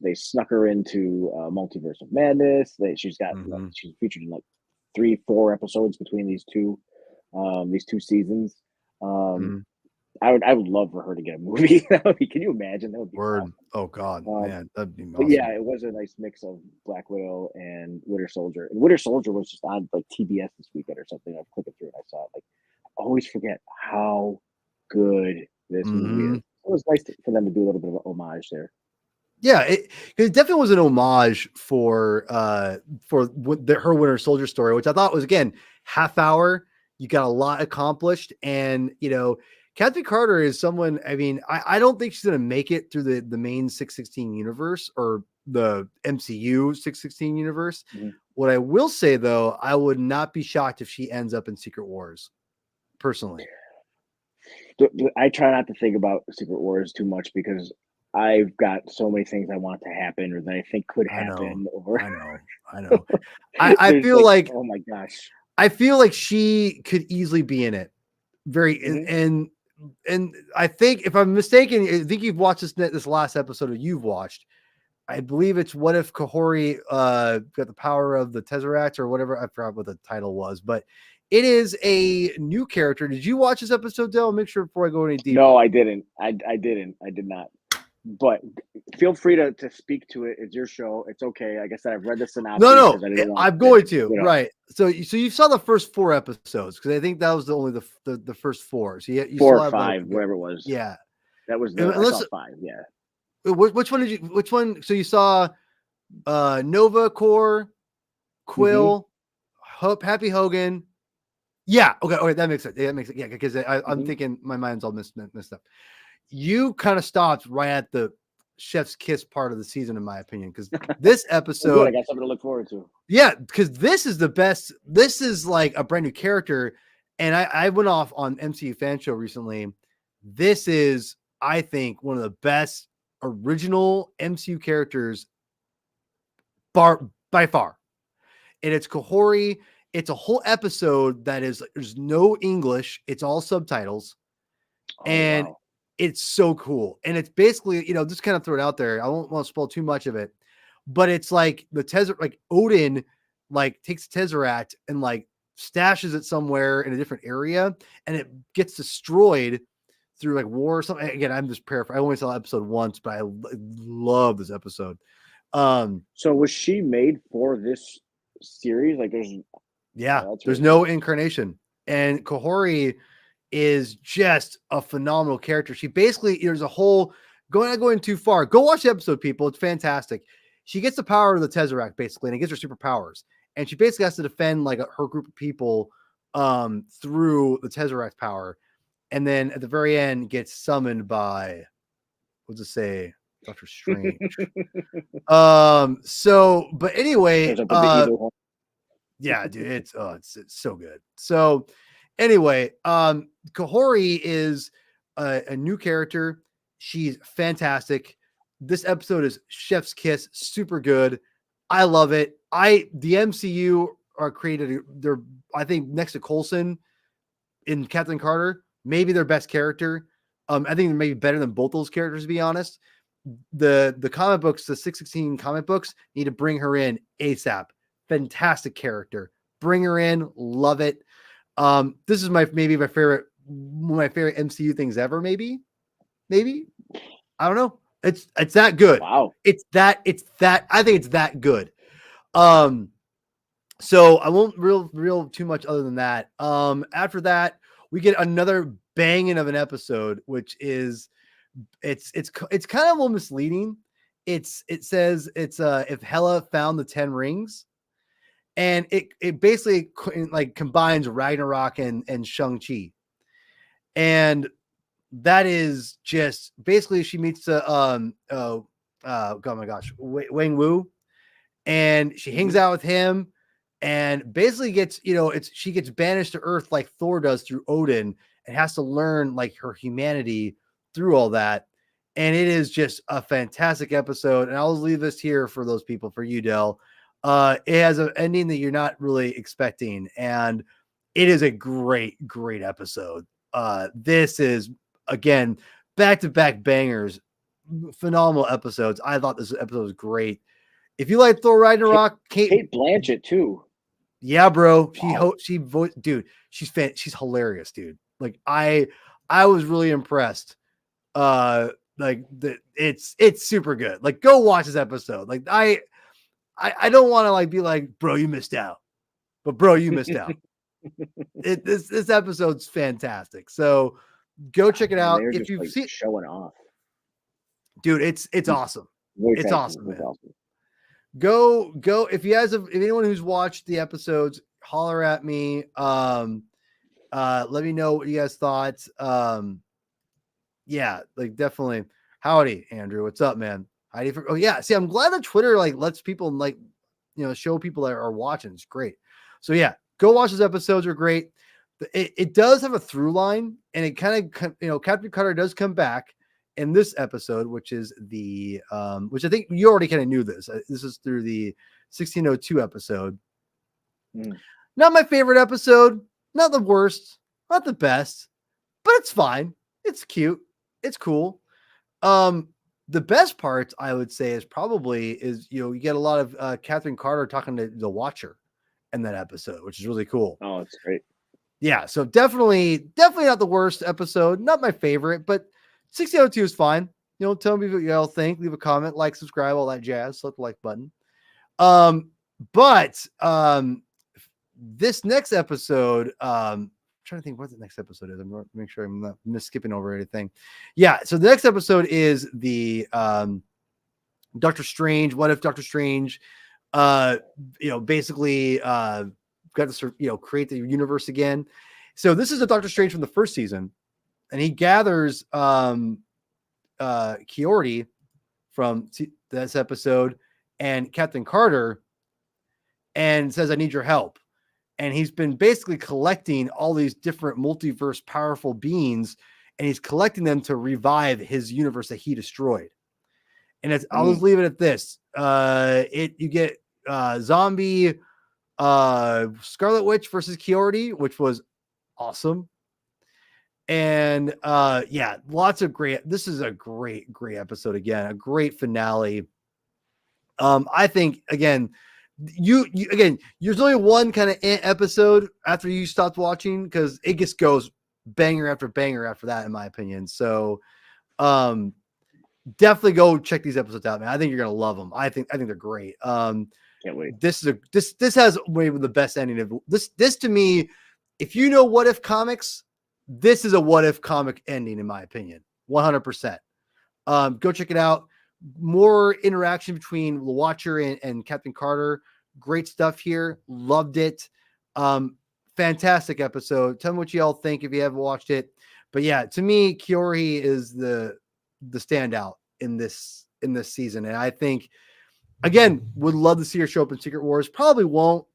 They snuck her into Multiverse of Madness. She's got she's featured in like 3-4 episodes between these two seasons. I would love for her to get a movie. Can you imagine? That would be awesome. Oh god, man, that'd be awesome. But yeah, it was a nice mix of Black Widow and Winter Soldier. And Winter Soldier was just on like TBS this weekend or something. I was clicking through and I saw it. Like, I always forget how good this movie is. It was nice for them to do a little bit of an homage there. Yeah, it definitely was an homage for her Winter Soldier story, which I thought was again half hour. You got a lot accomplished, and Captain Carter is someone. I mean, I don't think she's gonna make it through the main 616 universe or the MCU 616 universe. What I will say though, I would not be shocked if she ends up in Secret Wars. Personally, I try not to think about Secret Wars too much because I've got so many things I want to happen or that I think could happen. I know. I feel like, oh my gosh. I feel like she could easily be in it. And I think if I'm mistaken, I think you've watched this last episode of you've watched. I believe it's What If Kahori got the power of the Tesseract or whatever. I forgot what the title was, but It is a new character. Did you watch this episode, Dale? Make sure before I go any deeper. No, I didn't. I didn't. I did not. But feel free to speak to it. It's your show. It's okay. Like I said, I've read the synopsis. No, I didn't want I'm going to. Right. So you saw the first 4 episodes because I think that was only the first 4. So you 4 still or 5, whatever it was. Yeah, that was I saw 5. Yeah. Which one did you? Which one? So you saw Nova, Core, Quill, Happy Hogan. Yeah. Okay. That makes sense. Yeah, that makes it. Yeah, because I'm thinking my mind's all messed up. You kind of stopped right at the chef's kiss part of the season, in my opinion, because this episode, I got something to look forward to. Yeah, because this is the best. This is like a brand new character, and I went off on MCU Fan Show recently. This is, I think, one of the best original MCU characters by far. And it's Kahori. It's a whole episode that is, there's no English. It's all subtitles. And it's so cool. And it's basically, just kind of throw it out there. I won't want to spoil too much of it, but it's like like Odin, like takes Tesseract and like stashes it somewhere in a different area, and it gets destroyed through like war or something. Again, I'm just paraphrasing. I only saw episode once, but I love this episode. So was she made for this series? Like there's no incarnation, and Kahori is just a phenomenal character. She basically, there's a whole not going too far. Go watch the episode, people. It's fantastic. She gets the power of the Tesseract basically, and it gives her superpowers. And she basically has to defend like her group of people through the Tesseract power. And then at the very end, gets summoned by, what's it say, Doctor Strange. But anyway, yeah, dude, it's so good. So anyway, Kahori is a new character. She's fantastic. This episode is chef's kiss, super good. I love it. The MCU are created. They're, I think, next to Coulson in Captain Carter, maybe their best character. I think they're maybe better than both those characters, to be honest. The comic books, the 616 comic books, need to bring her in ASAP. Fantastic character. Bring her in. Love it. This is maybe my favorite, one of my favorite MCU things ever. Maybe. I don't know. It's that good. Wow. It's that. I think it's that good. So I won't real too much other than that. After that, we get another banging of an episode, which is it's kind of a little misleading. It says it's if Hela found the 10 rings, and it basically like combines Ragnarok and Shang-Chi. And that is just basically she meets oh my gosh, Wang Wu, and she hangs out with him, and basically gets, she gets banished to Earth like Thor does through Odin, and has to learn like her humanity through all that. And it is just a fantastic episode. And I'll leave this here for those people, for you, Del. It has an ending that you're not really expecting, and it is a great episode. This is, again, back-to-back bangers, phenomenal episodes. I thought this episode was great. If you like Thor Ragnarok, Kate Blanchett too. Yeah, bro. Wow. She voiced, dude. She's hilarious, dude. Like I was really impressed. It's super good. Like, go watch this episode. Like I don't want to like be like, bro, you missed out, but bro, you missed out. This episode's fantastic. So go check it out if you've seen. Showing off, dude. It's awesome. It's awesome, man. Awesome. Go if you guys have, if anyone who's watched the episodes, holler at me. Let me know what you guys thought. Yeah, like definitely. Howdy, Andrew. What's up, man? Oh yeah. See, I'm glad that Twitter like lets people like, show people that are watching. It's great. So yeah, go watch those episodes. Are great. It does have a through line, and it kind of, Captain Carter does come back in this episode, which is the which I think you already kind of knew this. This is through the 1602 episode. Not my favorite episode, not the worst, not the best, but it's fine. It's cute. It's cool. The best part, I would say, is you get a lot of Captain Carter talking to the Watcher in that episode, which is really cool. Oh, it's great. Yeah, so definitely not the worst episode. Not my favorite, but 1602 is fine. Tell me what you all think. Leave a comment, like, subscribe, all that jazz. Hit the like button. But this next episode, I'm trying to think what the next episode is. I'm going to make sure I'm not skipping over anything. Yeah, so the next episode is the Doctor Strange. What if Doctor Strange, basically got to create the universe again? So this is a Doctor Strange from the first season, and he gathers Kiordi from this episode and Captain Carter and says, I need your help. And he's been basically collecting all these different multiverse powerful beings, and he's collecting them to revive his universe that he destroyed. And I'll just leave it at this. You get zombie Scarlet Witch versus Kiordi, which was awesome. And lots of great. This is a great episode again, a great finale. I think again, there's only one kind of episode after you stopped watching because it just goes banger after banger after that, in my opinion. So, definitely go check these episodes out, man. I think you're gonna love them. I think they're great. Can't wait. This has maybe the best ending of this. This to me, if you know What If comics, this is a What If comic ending, in my opinion, 100%. Go check it out. More interaction between the Watcher and Captain Carter. Great stuff here. Loved it. Fantastic episode. Tell me what you all think if you haven't watched it. But yeah, to me, Kiori is the standout in this season, and I think again would love to see her show up in Secret Wars. Probably won't,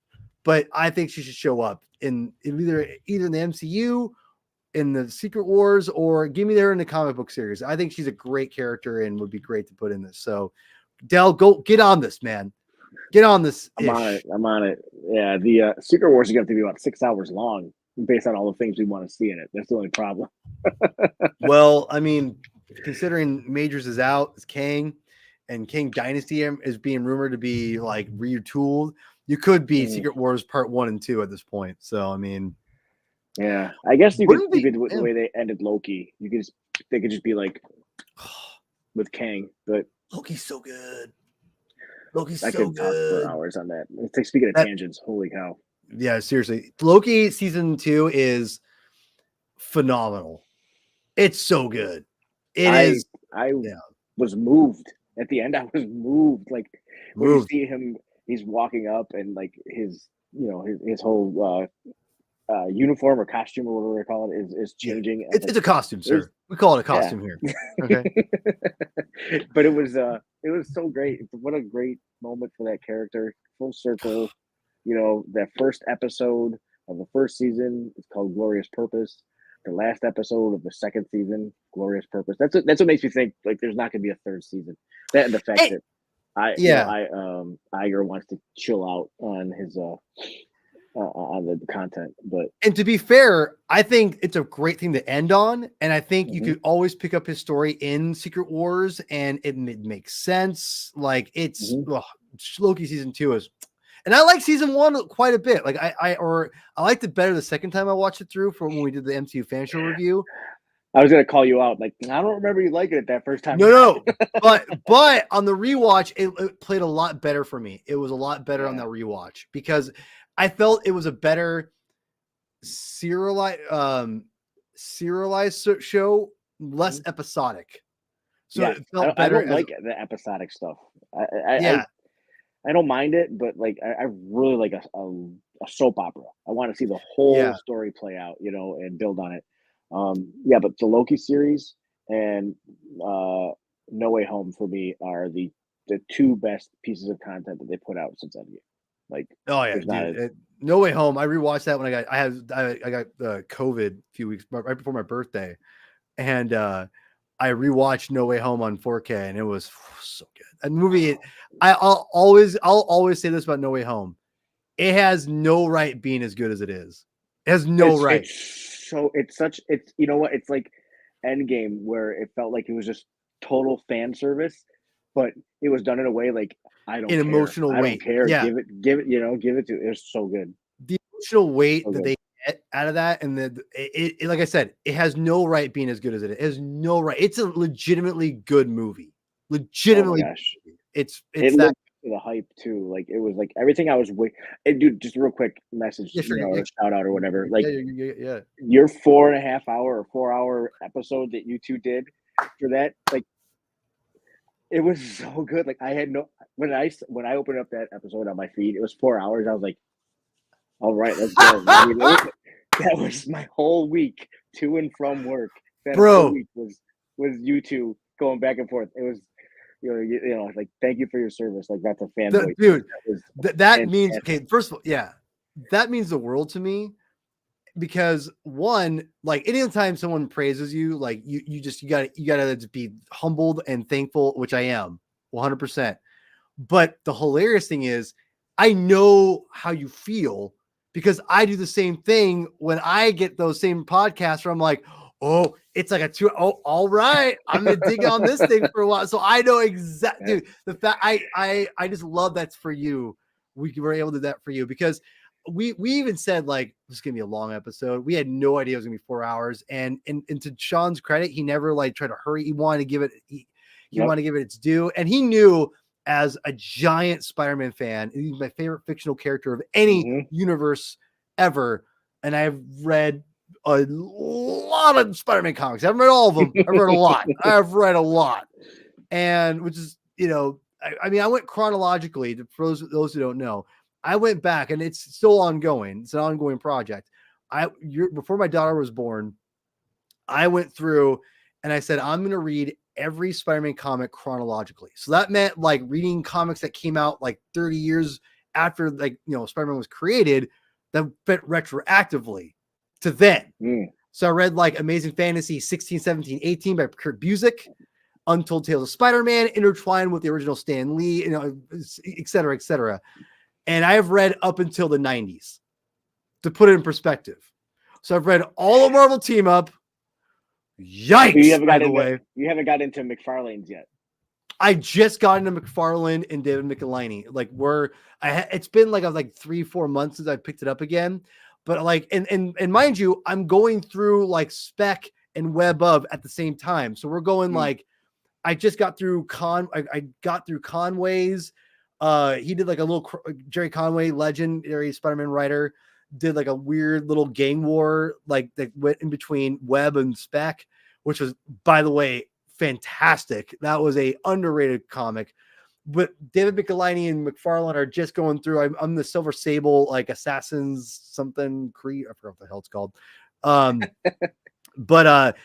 but I think she should show up in either in the MCU, in the Secret Wars, or give me there in the comic book series. I think she's a great character and would be great to put in this. So, Del, go get on this, man. Get on this. I'm on it. Yeah, the Secret Wars is going to be about 6 hours long, based on all the things we want to see in it. That's the only problem. Well, I mean, considering Majors is out, it's Kang, and Kang Dynasty is being rumored to be like retooled, you could be Secret Wars Part 1 and 2 at this point. So, I mean. Yeah, I guess you could the way they ended Loki. They could just be like with Kang, but Loki's so good. Loki's I so could good. talk for hours on that. It's like, speaking of tangents, holy cow! Yeah, seriously, Loki season 2 is phenomenal. It's so good. I was moved at the end. I was moved. Like when you see him, he's walking up and like his whole uniform or costume or whatever they call it is changing. Yeah. It's a costume, sir. We call it a costume here. Okay. But it was so great. What a great moment for that character. Full circle. That first episode of the first season is called Glorious Purpose. The last episode of the second season, Glorious Purpose. That's what makes me think like there's not going to be a third season. That and the fact that Iger wants to chill out on his on the content. And to be fair, I think it's a great thing to end on, and I think you could always pick up his story in Secret Wars, and it makes sense. Like it's Loki season 2 is, and I like season 1 quite a bit. Like I liked it better the second time I watched it through from when we did the MCU fan show review. I was gonna call you out. Like I don't remember you liking it that first time. No, but on the rewatch, it played a lot better for me. It was a lot better on that rewatch because I felt it was a better serialized show, less episodic. So it felt better. I don't like the episodic stuff. I don't mind it, but like I really like a soap opera. I want to see the whole story play out, and build on it. But the Loki series and No Way Home for me are the two best pieces of content that they put out since Endgame. Like, No Way Home. I rewatched that when I got COVID a few weeks right before my birthday, and I rewatched No Way Home on 4K, and it was so good. That movie, I'll always say this about No Way Home: it has no right being as good as it is. It has no right. It's you know what? It's like Endgame, where it felt like it was just total fan service, but it was done in a way like I don't care. Emotional weight. I don't care. Yeah. Give it. Give it to. It's so good. The emotional weight that they get out of that, and it like I said, it has no right being as good as it is. It has no right. It's a legitimately good movie. Legitimately, Oh my gosh. it's It that. lived up to the hype too. Like it was like everything I was and dude, just a real quick message, Yeah, sure. or a shout out or whatever. Like Yeah. your 4.5 hour or 4 hour episode that you two did for that, like it was so good. Like I had no when I opened up that episode on my feed, it was 4 hours. I was like, all right, let's go. I mean, that was my whole week to and from work. That whole Bro, week was you two going back and forth. It was you know, like thank you for your service. Like that's a fanboy. dude, That was that means fantastic. okay. First of all, yeah, that means the world to me because one, like anytime someone praises you, like you gotta just be humbled and thankful, which I am 100%. But the hilarious thing is, I know how you feel because I do the same thing when I get those same podcasts where I'm like, oh, it's like all right, I'm gonna dig on this thing for a while. So I know exactly, dude, the fact I just love that's for you. We were able to do that for you because we even said like this is gonna be a long episode. We had no idea it was gonna be 4 hours, and to Sean's credit, he never like tried to hurry. He wanted to give it he wanted to give it its due, and he knew as a giant Spider-Man fan, he's my favorite fictional character of any universe ever. And I've read a lot of Spider-Man comics. I haven't read all of them. I've read a lot. I've read a lot. And which is, I mean, I went chronologically for those who don't know. I went back and it's still ongoing. It's an ongoing project. Before my daughter was born, I went through and I said, I'm going to read every Spider-Man comic chronologically. So that meant like reading comics that came out like 30 years after Spider-Man was created that fit retroactively to then. So I read like Amazing Fantasy 16, 17, 18 by Kurt Busiek, Untold Tales of Spider-Man intertwined with the original Stan Lee, et cetera, et cetera. And I've read up until the 90s to put it in perspective. So I've read all of Marvel Team Up. Yikes! You haven't got into McFarlane's yet. I just got into McFarlane and David Michelinie. Like it's been like 3-4 months since I picked it up again. But like, and mind you, I'm going through like Spec and Web of at the same time. So we're going like, I just got through I got through Conway's. He did like a little Jerry Conway, legendary Spider-Man writer, did like a weird little gang war like that went in between Web and Spec, which was, by the way, fantastic. That was a underrated comic. But David Michelinie and McFarlane are just going through. I'm the Silver Sable, like Assassins something Creed. I forgot what the hell it's called. But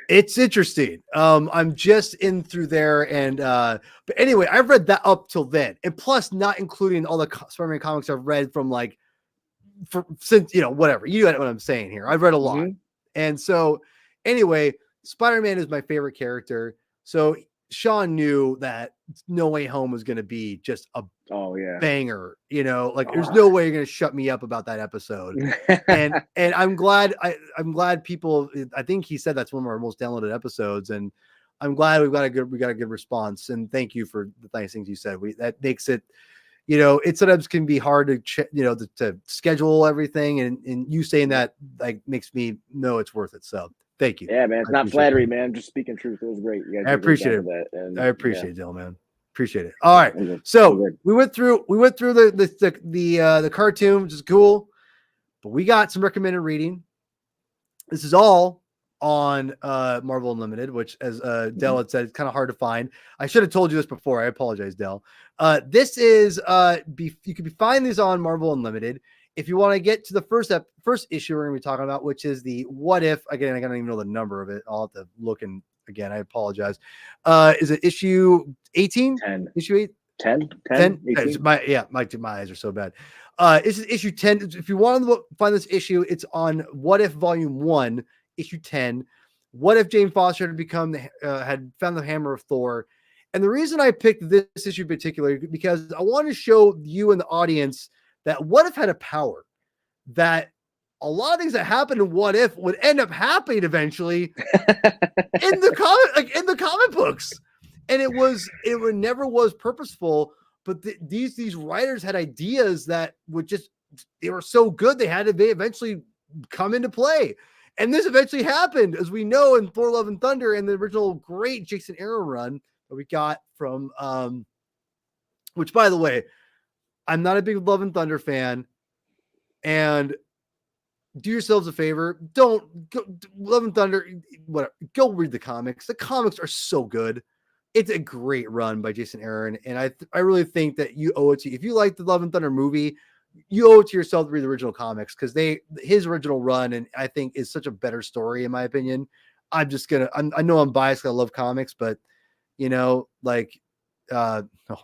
it's interesting. I'm just in through there, and but anyway, I've read that up till then, and plus not including all the Spider-Man comics I've read from like since whatever. You know what I'm saying here. I've read a lot, and so anyway, Spider-Man is my favorite character. So Sean knew that No Way Home was going to be just a banger, there's no way you're going to shut me up about that episode. and I'm glad people, I think he said that's one of our most downloaded episodes, and I'm glad we got a good response, and thank you for the nice things you said. That makes it, it sometimes can be hard to schedule everything, and you saying that like makes me know it's worth it. So thank you. Yeah, man. It's not flattery, man. I'm just speaking truth. It was great. I appreciate it. I appreciate it, Dill, man. Appreciate it. All right. So we went through the cartoon, which is cool, but we got some recommended reading. This is all on Marvel Unlimited, which, as Dell had said, it's kind of hard to find. I should have told you this before. I apologize, Dell. This is you can find these on Marvel Unlimited. If you want to get to the first issue we're going to be talking about, which is the What If, again, I don't even know the number of it. I'll have to look in again. I apologize. Is it issue 18? 10. Issue 8? 10? 10? My eyes are so bad. This is issue 10. If you want to find this issue, it's on What If Volume 1, issue 10. What if Jane Foster had found the hammer of Thor? And the reason I picked this issue in particular, because I want to show you and the audience that What If had a power, that a lot of things that happened in What If would end up happening eventually in the comic books. And it never was purposeful, but these writers had ideas that they were so good they had to eventually come into play. And this eventually happened, as we know, in Thor: Love and Thunder and the original great Jason Aaron run that we got from, which, by the way, I'm not a big Love and Thunder fan. And do yourselves a favor. Don't go, Love and Thunder, whatever. Go read the comics. The comics are so good. It's a great run by Jason Aaron. And I really think that you owe it to, if you like the Love and Thunder movie, you owe it to yourself to read the original comics, because his original run, and I think, is such a better story, in my opinion. I know I'm biased, I love comics, but oh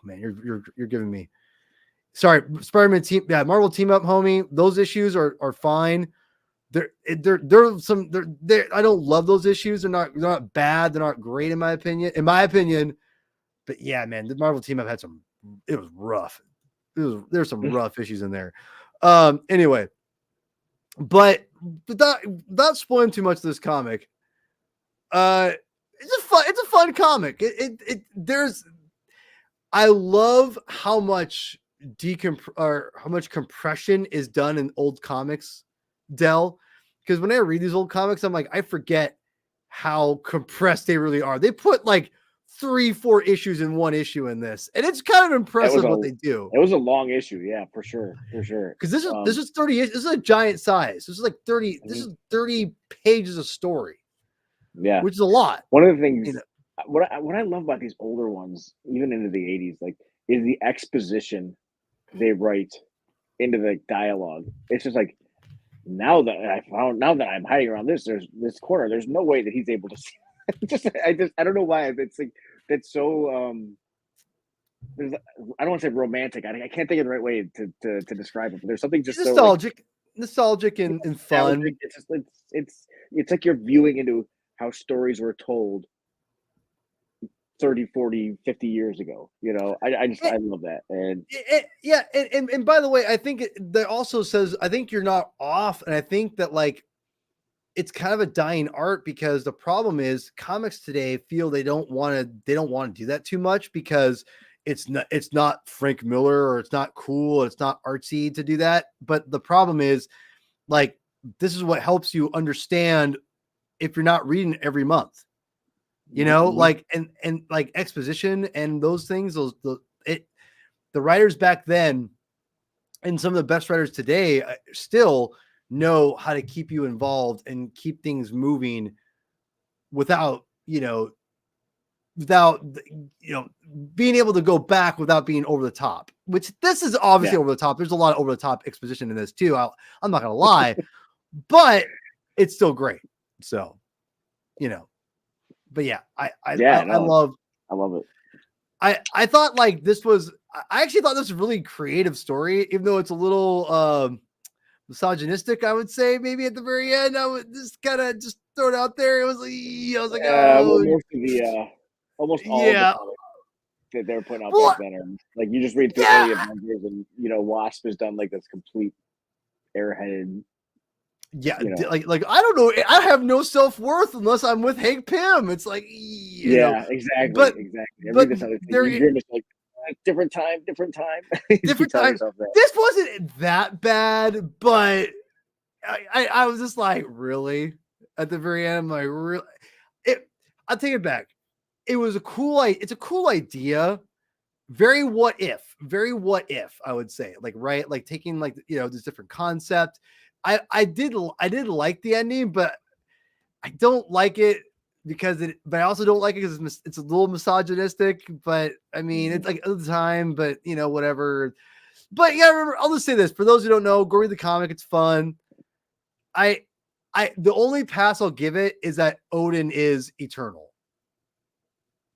man, you're giving me, sorry, Spider-Man team, Marvel team up, homie. Those issues are fine. They're I don't love those issues. They're not bad. They're not great, in my opinion. But yeah, man, the Marvel team up had it was rough. There's some rough issues in there. Anyway, but without spoiling too much of this comic, it's a fun comic. I love how much how much compression is done in old comics, Del, because when I read these old comics, I'm like, I forget how compressed they really are. They put like 3-4 issues in one issue in this, and it's kind of impressive what they do. It was a long issue, yeah, for sure. Because this is 30. This is a giant size. This is like 30. This is 30 pages of story. Yeah, which is a lot. One of the things, what I love about these older ones, even into the 80s, like, is the exposition they write into the dialogue. It's just like, now that I'm hiding around this corner, there's no way that he's able to see. I don't know why it's like that's so I don't want to say romantic. I can't think of the right way to describe it, but there's something just nostalgic and fun. It's like you're viewing into how stories were told 30, 40, 50 years ago. I love that. And by the way, I think that also says, I think you're not off, and I think that, like, it's kind of a dying art, because the problem is comics today feel they don't want to do that too much, because it's not Frank Miller, or it's not cool, or it's not artsy to do that. But the problem is, like, this is what helps you understand if you're not reading every month, like, and like exposition and those things, the writers back then, and some of the best writers today, still know how to keep you involved and keep things moving without being able to go back without being over the top, which this is obviously over the top. There's a lot of over the top exposition in this too. I'm not going to lie, but it's still great. So, but yeah, I love it. I thought, like, I actually thought this was a really creative story, even though it's a little, misogynistic, I would say, maybe at the very end. I would just kind of just throw it out there. It was like, I was like, almost all the comics that they're putting out back then are, like, you just read through early Avengers, and Wasp has done like this complete airheaded. Like I don't know. I have no self-worth unless I'm with Hank Pym. It's like, exactly. But you're just like, different time. Different time. This wasn't that bad, but I was just like, really? At the very end, I'm like, really? I'll take it back. It's a cool idea. Very what if, I would say, like, right? Like, taking, like, this different concept. I did like the ending, but I don't like it but I also don't like it because it's a little misogynistic. But I mean, it's like at the time, but whatever. But yeah, remember, I'll just say this for those who don't know: go read the comic. It's fun. The only pass I'll give it is that Odin is eternal.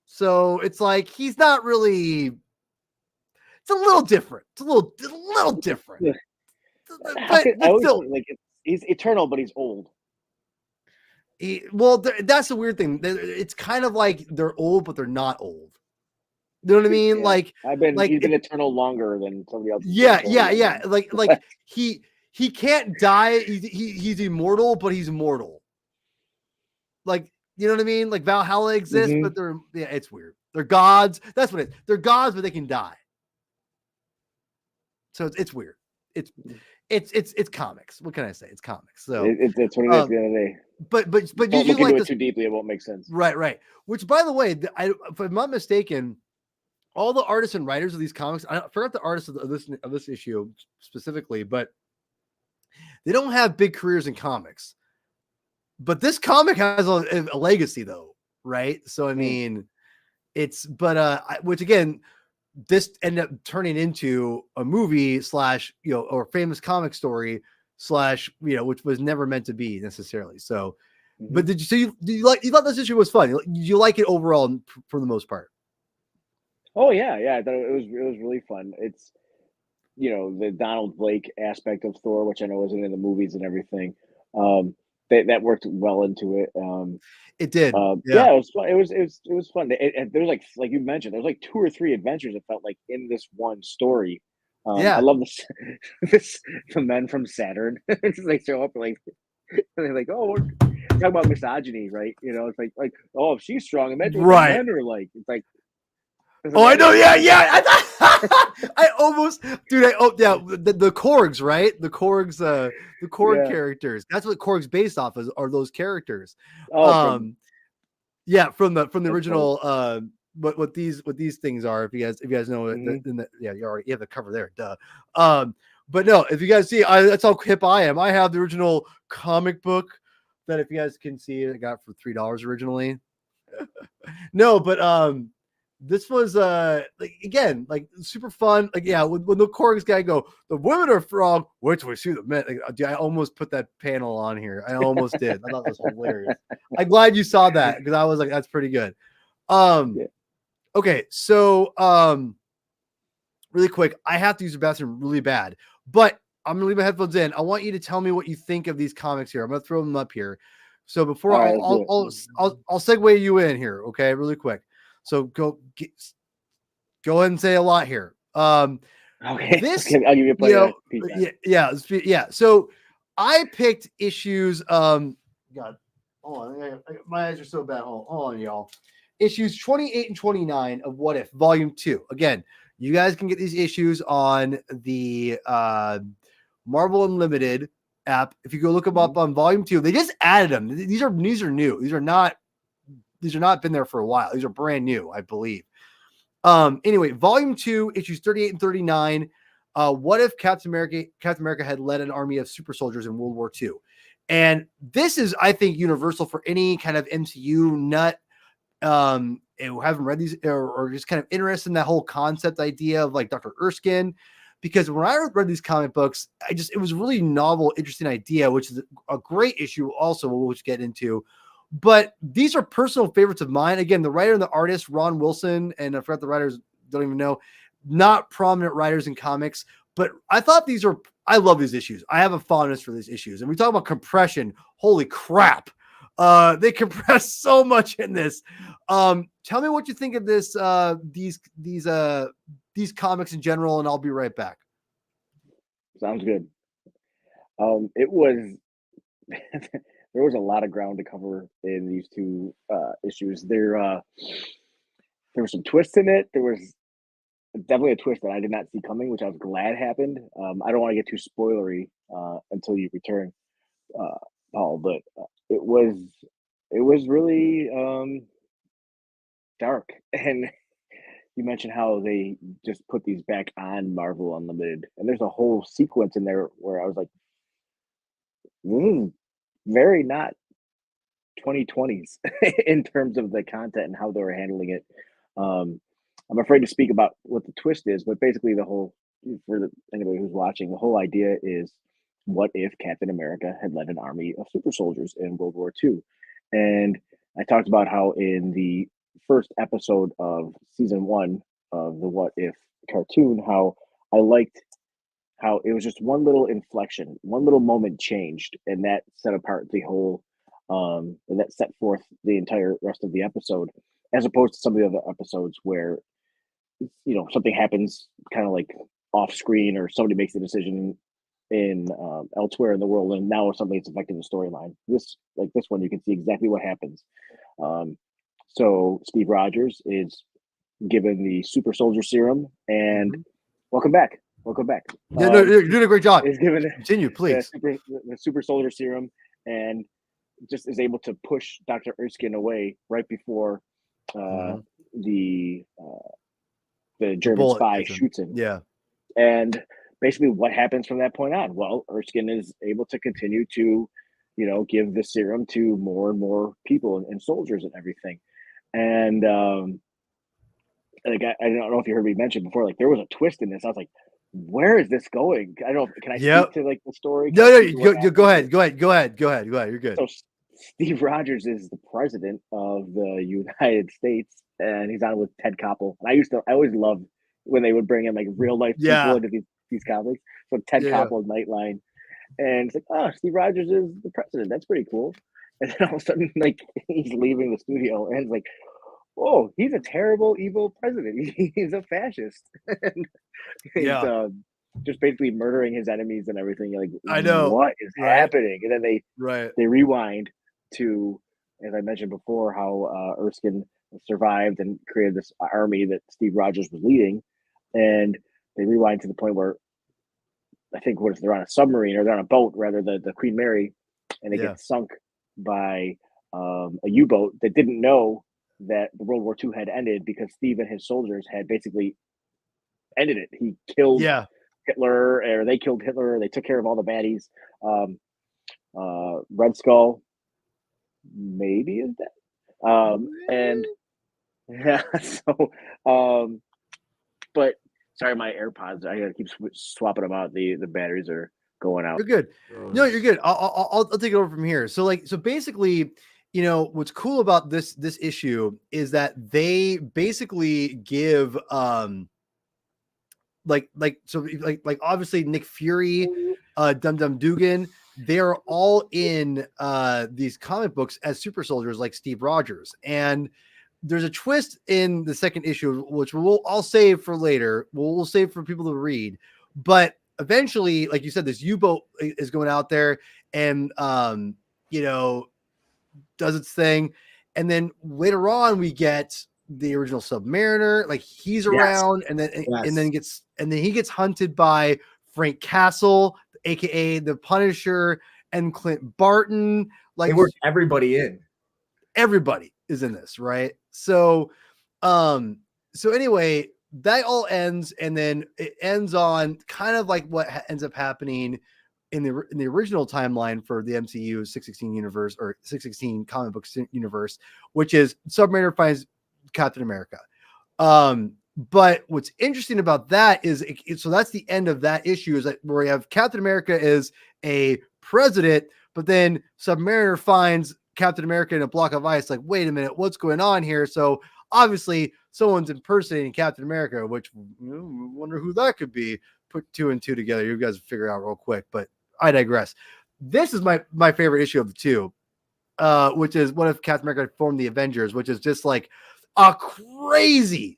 So it's like, he's not really. It's a little different. It's a little different. Yeah. But still, like, he's eternal, but he's old. That's the weird thing. It's kind of like they're old, but they're not old. You know what I mean? Yeah. Like, he's been eternal longer than somebody else. Yeah. Like he can't die. He's immortal, but he's mortal. Like, you know what I mean? Like, Valhalla exists, but it's weird. They're gods. That's what it is. They're gods, but they can die. So it's weird. it's comics. What can I say? It's comics. So it's what it is at the end of the day. but Don't did you look like into it this? too deeply; it won't make sense. Right. Which, by the way, if I'm not mistaken, all the artists and writers of these comics, I forgot the artists of this issue specifically, but they don't have big careers in comics. But this comic has a legacy, though, right? So I mean, it's which again, this ended up turning into a movie / or famous comic story / which was never meant to be necessarily. So, but did you thought this issue was fun? Did you like it overall for the most part? Oh yeah. I thought it was really fun. It's the Donald Blake aspect of Thor, which I know isn't in the movies and everything. That worked well into it. It did. Yeah, it was fun. It was fun. There was like you mentioned, there was like 2 or 3 adventures. It felt like in this one story. I love this. The men from Saturn. They show up like they're like, oh, we're talking about misogyny, right? It's like oh, if she's strong, imagine what the Right. men are like. It's like. Oh, I know. Yeah. I almost, dude. The Korgs, right? The Korgs, the Korg characters. That's what Korg's based off of. Are those characters? Oh, from the original. Funny. What these things are? If you guys know it, you have the cover there. Duh. But no, if you guys see, that's how hip I am. I have the original comic book that, if you guys can see, I got for $3 originally. No, but this was again super fun. When the Korgs guy go, the women are strong. Wait till we see the men. I almost put that panel on here. I almost did. I thought it was hilarious. I'm glad you saw that, because I was like, that's pretty good. Okay, so really quick, I have to use the bathroom really bad, but I'm gonna leave my headphones in. I want you to tell me what you think of these comics here. I'm gonna throw them up here. So before I'll segue you in here, okay, really quick. So go ahead and say a lot here. Okay, I'll give you a play. Yeah. So I picked issues. God, hold on. My eyes are so bad. Hold on, y'all. Issues 28 and 29 of What If, Volume 2. Again, you guys can get these issues on the Marvel Unlimited app. If you go look them up on Volume 2, they just added them. These are new. These are not been there for a while. These are brand new, I believe. Anyway, Volume 2, issues 38 and 39. What if Captain America had led an army of super soldiers in World War II? And this is, I think, universal for any kind of MCU nut who haven't read these or just kind of interested in that whole concept idea of like Dr. Erskine. Because when I read these comic books, it was a really novel, interesting idea, which is a great issue also, which we'll get into. But these are personal favorites of mine. Again, the writer and the artist, Ron Wilson, and I forgot the writers, don't even know, not prominent writers in comics, but I thought I love these issues. I have a fondness for these issues. And we talk about compression. Holy crap. They compress so much in this. Tell me what you think of this, these comics in general, and I'll be right back. Sounds good. It was there was a lot of ground to cover in these 2 issues. There were some twists in it. There was definitely a twist that I did not see coming, which I was glad happened. I don't want to get too spoilery until you return, Paul, but it was really dark. And you mentioned how they just put these back on Marvel Unlimited, and there's a whole sequence in there where I was like, this is very not 2020s in terms of the content and how they were handling it. I'm afraid to speak about what the twist is, but basically anybody who's watching, the whole idea is, what if Captain America had led an army of super soldiers in World War II? And I talked about how in the first episode of season 1 of the What If cartoon, how I liked how it was just one little inflection, one little moment changed, and that set apart the whole, and that set forth the entire rest of the episode, as opposed to some of the other episodes where something happens kind of like off screen, or somebody makes a decision in elsewhere in the world, and now something's affecting the storyline. This one, you can see exactly what happens. So Steve Rogers is given the super soldier serum, and welcome back welcome back. Yeah, no, you're doing a great job. Is given Continue, please. the super soldier serum and just is able to push Dr. Erskine away right before the German spy shoots him. Yeah. And basically what happens from that point on? Well, Erskine is able to continue to, give the serum to more and more people and soldiers and everything. And like I don't know if you heard me mention before, like there was a twist in this. I was like, where is this going? I don't know. Can I speak to like the story? No, go ahead. You're good. So Steve Rogers is the president of the United States, and he's on with Ted Koppel. And I always loved when they would bring in like real life people into these comics. So Ted Koppel, Nightline, and it's like, oh, Steve Rogers is the president. That's pretty cool. And then all of a sudden, like he's leaving the studio, and it's like, oh, he's a terrible, evil president. He's a fascist. And he's just basically murdering his enemies and everything. You're like, I know what is happening? And then they rewind to, as I mentioned before, how Erskine survived and created this army that Steve Rogers was leading. And they rewind to the point where I think they're on a submarine or they're on a boat, rather, the Queen Mary, and they get sunk by a U-boat that didn't know that the World War II had ended because Steve and his soldiers had basically ended it. He killed Hitler, or they killed Hitler. They took care of all the baddies. Red Skull maybe is dead. And yeah, so but sorry, my AirPods, I gotta keep swapping them out. The batteries are going out. You're good. No, you're good. I'll take it over from here. So basically, what's cool about this issue is that they basically give like obviously Nick Fury, Dum Dum Dugan, they're all in these comic books as super soldiers like Steve Rogers. And there's a twist in the second issue, which I'll save for later. We'll save for people to read. But eventually, like you said, this U-boat is going out there and does its thing. And then later on we get the original Submariner, like he's around, and then he gets hunted by Frank Castle, aka the Punisher, and Clint Barton. Like they work everybody in. Everybody is in this, right? So anyway, that all ends, and then it ends on kind of like what ends up happening in the original timeline for the MCU 616 universe, or 616 comic book universe, which is Submariner finds Captain America. But what's interesting about that is, so that's the end of that issue, is that where we have Captain America is a president, but then Submariner finds Captain America in a block of ice. Like, wait a minute, what's going on here? So obviously someone's impersonating Captain America, which wonder who that could be. Put two and two together. You guys figure it out real quick, but I digress. This is my favorite issue of the two, which is what if Captain America formed the Avengers, which is just like a crazy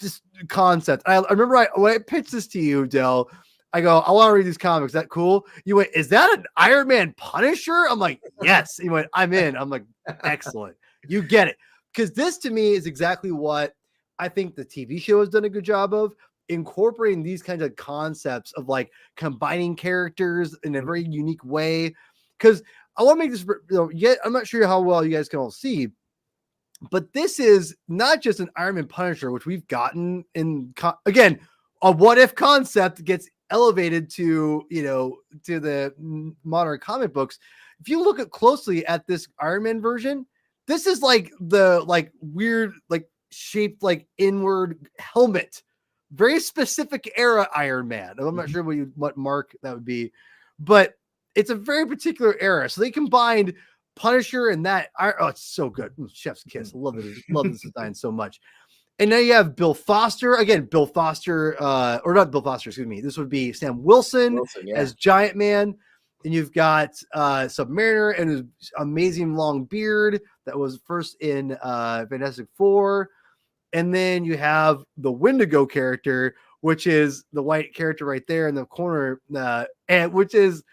just concept. I remember when I pitched this to you, Del, I go, I want to read these comics. Is that cool? You went, is that an Iron Man Punisher? I'm like, yes. You went, I'm in. I'm like, excellent. You get it. Because this to me is exactly what I think the TV show has done a good job of, incorporating these kinds of concepts of like combining characters in a very unique way. Because I want to make this, I'm not sure how well you guys can all see, but this is not just an Iron Man Punisher, which we've gotten in, again, a what if concept gets elevated to, to the modern comic books. If you look closely at this Iron Man version, this is like the weird, shaped like inward helmet, very specific era Iron Man. I'm not sure what mark that would be, but it's a very particular era. So they combined Punisher and that. Oh, it's so good. Chef's kiss. Love it. Love this design so much. And now you have Bill Foster again. Or not Bill Foster. Excuse me. This would be Sam Wilson as Giant Man. And you've got Submariner and his amazing long beard that was first in Fantastic Four. And then you have the Wendigo character, which is the white character right there in the corner, and which is,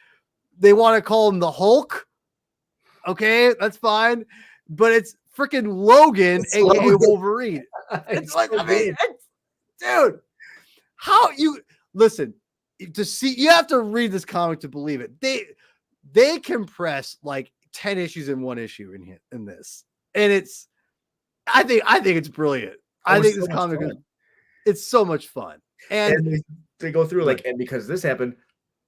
they want to call him the Hulk. Okay, that's fine, but it's freaking Logan, aka Wolverine. It's like, dude, how you listen to see, you have to read this comic to believe it. They compress like 10 issues in one issue in this. And I think it's brilliant. I think this comic it's so much fun. And they go through like, and because this happened,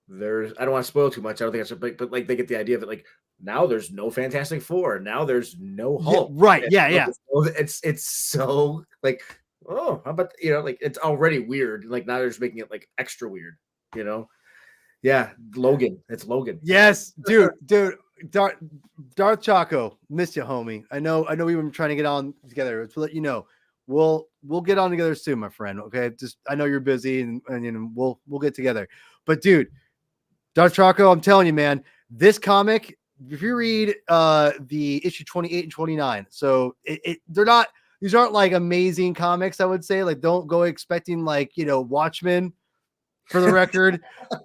I don't want to spoil too much. I don't think I should, but like they get the idea of it. Like now there's no Fantastic Four. Now there's no Hulk. Yeah, right. Yeah. It's so like, oh, how about, like it's already weird. Like now they're just making it like extra weird, Yeah. Logan. It's Logan. Yes, dude. Darth Chaco, miss you, homie. I know we've been trying to get on together. To let you know, we'll get on together soon, my friend. Okay, just I know you're busy, and we'll get together. But dude, Darth Chaco, I'm telling you, man, this comic. If you read the issue 28 and 29, so these aren't like amazing comics. I would say, like, don't go expecting like Watchmen. For the record,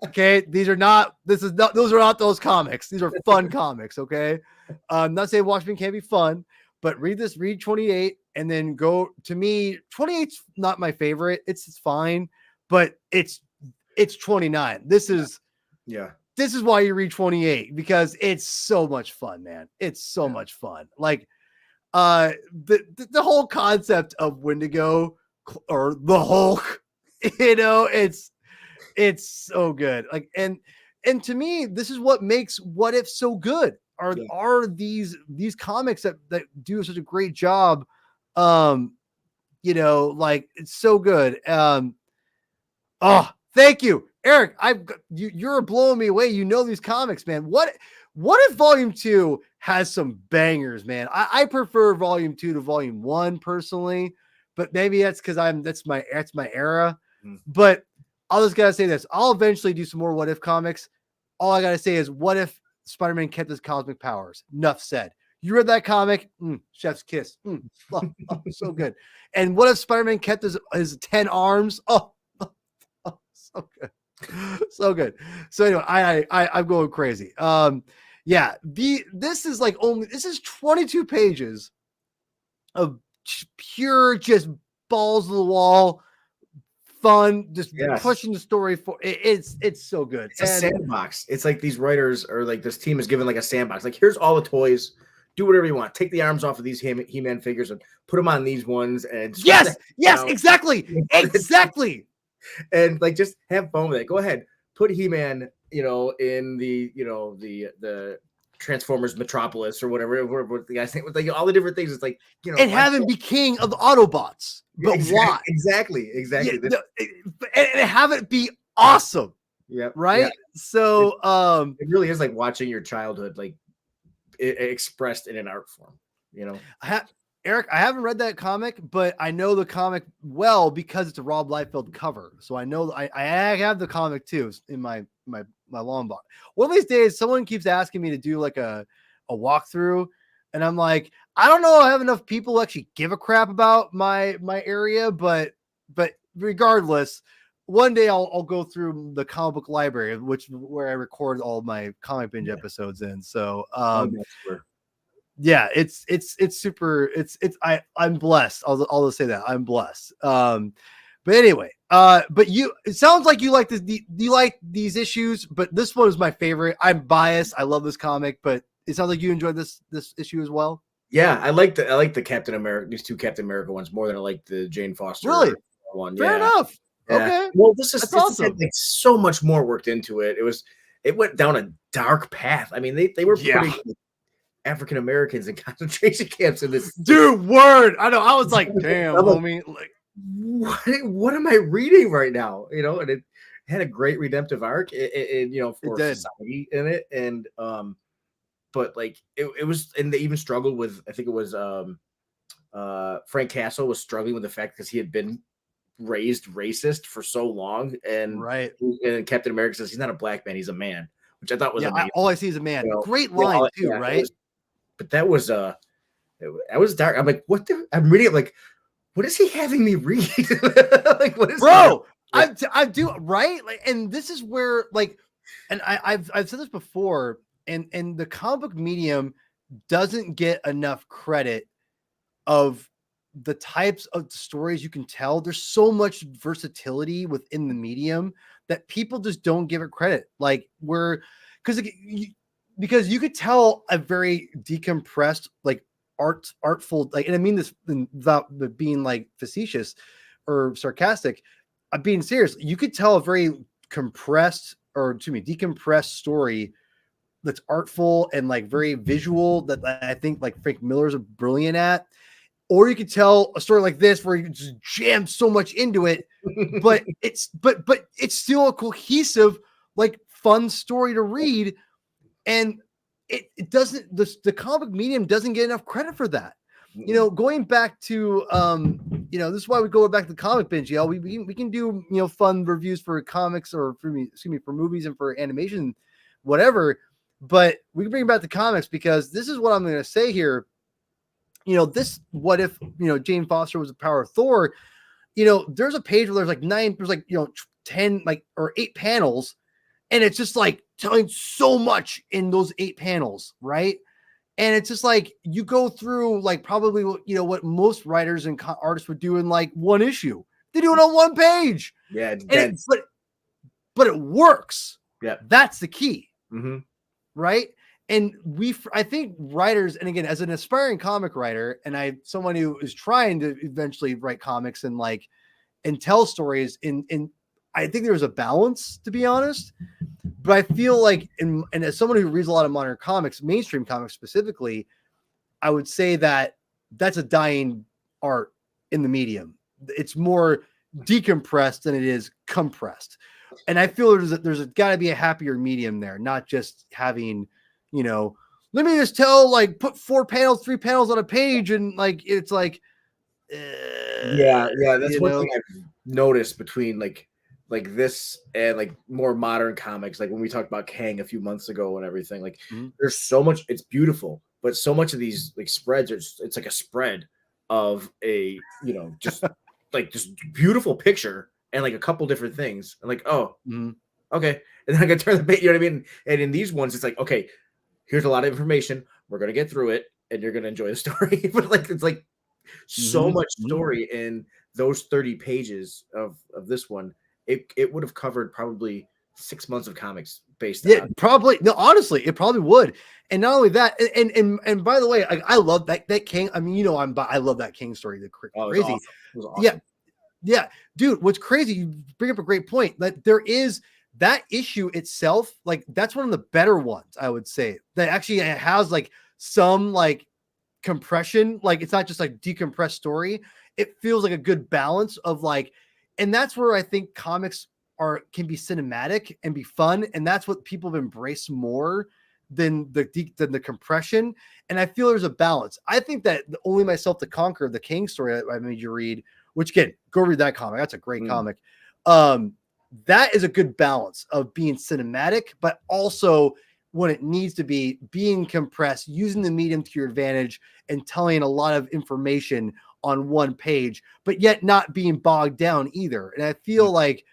okay, those are not those comics. These are fun comics, okay. Not saying Watchmen can't be fun, but read 28 and then go. To me, 28's not my favorite. It's fine, but it's 29. This is why you read 28, because it's so much fun, man. It's so much fun. Like the whole concept of Wendigo or the Hulk, it's so good. Like, and to me, this is what makes What If so good. Are these comics that do such a great job? Like, it's so good. Oh, thank you, Eric. You're blowing me away. These comics, man. What if Volume 2 has some bangers, man? I prefer Volume 2 to Volume 1 personally, but maybe that's because that's my era. But I'll just gotta say this. I'll eventually do some more What If comics. All I gotta say is, what if Spider-Man kept his cosmic powers? Enough said. You read that comic? Chef's kiss. So good. And what if Spider-Man kept his 10 arms? Oh, so good. So good. So anyway, I'm going crazy. This is 22 pages of pure just balls to the wall. Fun, just pushing the story for it's so good. It's a sandbox. It's like these writers or like this team is given like a sandbox. Like, here's all the toys. Do whatever you want. Take the arms off of these He-Man figures and put them on these ones. And exactly. And like, just have fun with it. Go ahead, put He-Man, in the Transformers Metropolis or whatever the guys think with like all the different things. It's like, and have him be king of the Autobots. But why? Exactly. And have it be awesome. Yeah. Right. Yeah. So it really is like watching your childhood like expressed in an art form. Eric, I haven't read that comic, but I know the comic well because it's a Rob Liefeld cover. So I know I have the comic too in my long box. One of these days, someone keeps asking me to do like a walkthrough, and I'm like, I don't know, I have enough people who actually give a crap about my area, but regardless, one day I'll go through the comic book library, where I record all my Comic Binge episodes in. So yeah, it's super. I'm blessed. I'll just say that I'm blessed. But anyway, but it sounds like you like this. You like these issues, but this one is my favorite. I'm biased. I love this comic, but it sounds like you enjoyed this issue as well. Yeah, I like the Captain America, these two Captain America ones more than I like the Jane Foster one. Fair enough. Yeah. Okay. Well, this is awesome. Like so much more worked into it. It went down a dark path. I mean, they were putting African Americans in concentration camps in this. Dude, word. I know. I was like, damn, homie. Like, what am I reading right now? And it had a great redemptive arc. For society in it, and but like it was, and they even struggled with. I think it was Frank Castle was struggling with the fact because he had been raised racist for so long, and Captain America says he's not a black man, he's a man, which I thought was amazing. All I see is a man. Great line too, right? But that was dark. I'm like, I'm reading it like, what is he having me read? Like, what is I do right? Like, and this is where like, and I've said this before, and the comic book medium doesn't get enough credit of the types of stories you can tell. There's so much versatility within the medium that people just don't give it credit. Like because you could tell a very decompressed, like artful, like, and I mean this without being like facetious or sarcastic. I'm being serious. You could tell a very decompressed story that's artful and like very visual that I think like Frank Miller's brilliant at. Or you could tell a story like this where you just jam so much into it, but it's still a cohesive, like fun story to read. And it doesn't, the comic medium doesn't get enough credit for that. You know, going back to, you know, this is why we go back to comic binge. We can do, you know, fun reviews for comics or for movies and for animation, whatever. But we can bring back the comics because this is what I'm going to say here. You know, what if, you know, Jane Foster was the power of Thor? You know, there's a page where there's 10, like, or 8 panels, and it's just like telling so much in those 8 panels, right? And it's just like you go through like probably, you know, what most writers and artists would do in like one issue. They do it on one page. Yeah, but it works. Yeah, that's the key, right? And I think writers, and again, as an aspiring comic writer, and someone who is trying to eventually write comics and tell stories, in I think there's a balance, to be honest. But I feel like, and as someone who reads a lot of modern comics, mainstream comics specifically, I would say that that's a dying art in the medium. It's more decompressed than it is compressed. And I feel there's got to be a happier medium there, not just having, you know, let me just put 3 panels on a page, and like, it's like, yeah. That's one thing I've noticed between like this and like more modern comics. Like when we talked about Kang a few months ago and everything, like there's so much, it's beautiful, but so much of these like spreads it's like a spread of a, you know, just like just beautiful picture and like a couple different things. And like, oh, okay. And then I can turn the page, you know what I mean? And in these ones, it's like, okay, here's a lot of information. We're going to get through it and you're going to enjoy the story. But like, it's like so much story in those 30 pages of this one. It would have covered probably 6 months of comics based on. Probably. No, honestly, it probably would. And not only that, and by the way, I love that King. I mean, you know, I love that King story. The crazy. Awesome. It was awesome. Yeah, dude. What's crazy? You bring up a great point. That there is that issue itself. Like that's one of the better ones, I would say. That actually has like some like compression. Like it's not just like decompressed story. It feels like a good balance of like. And that's where I think comics can be cinematic and be fun, and that's what people have embraced more than the compression. And I feel there's a balance. I think that Only Myself to Conquer, the King story that I made you read, which again, go read that comic. That's a great comic. That is a good balance of being cinematic, but also when it needs to be being compressed, using the medium to your advantage, and telling a lot of information on one page, but yet not being bogged down either. And I feel like,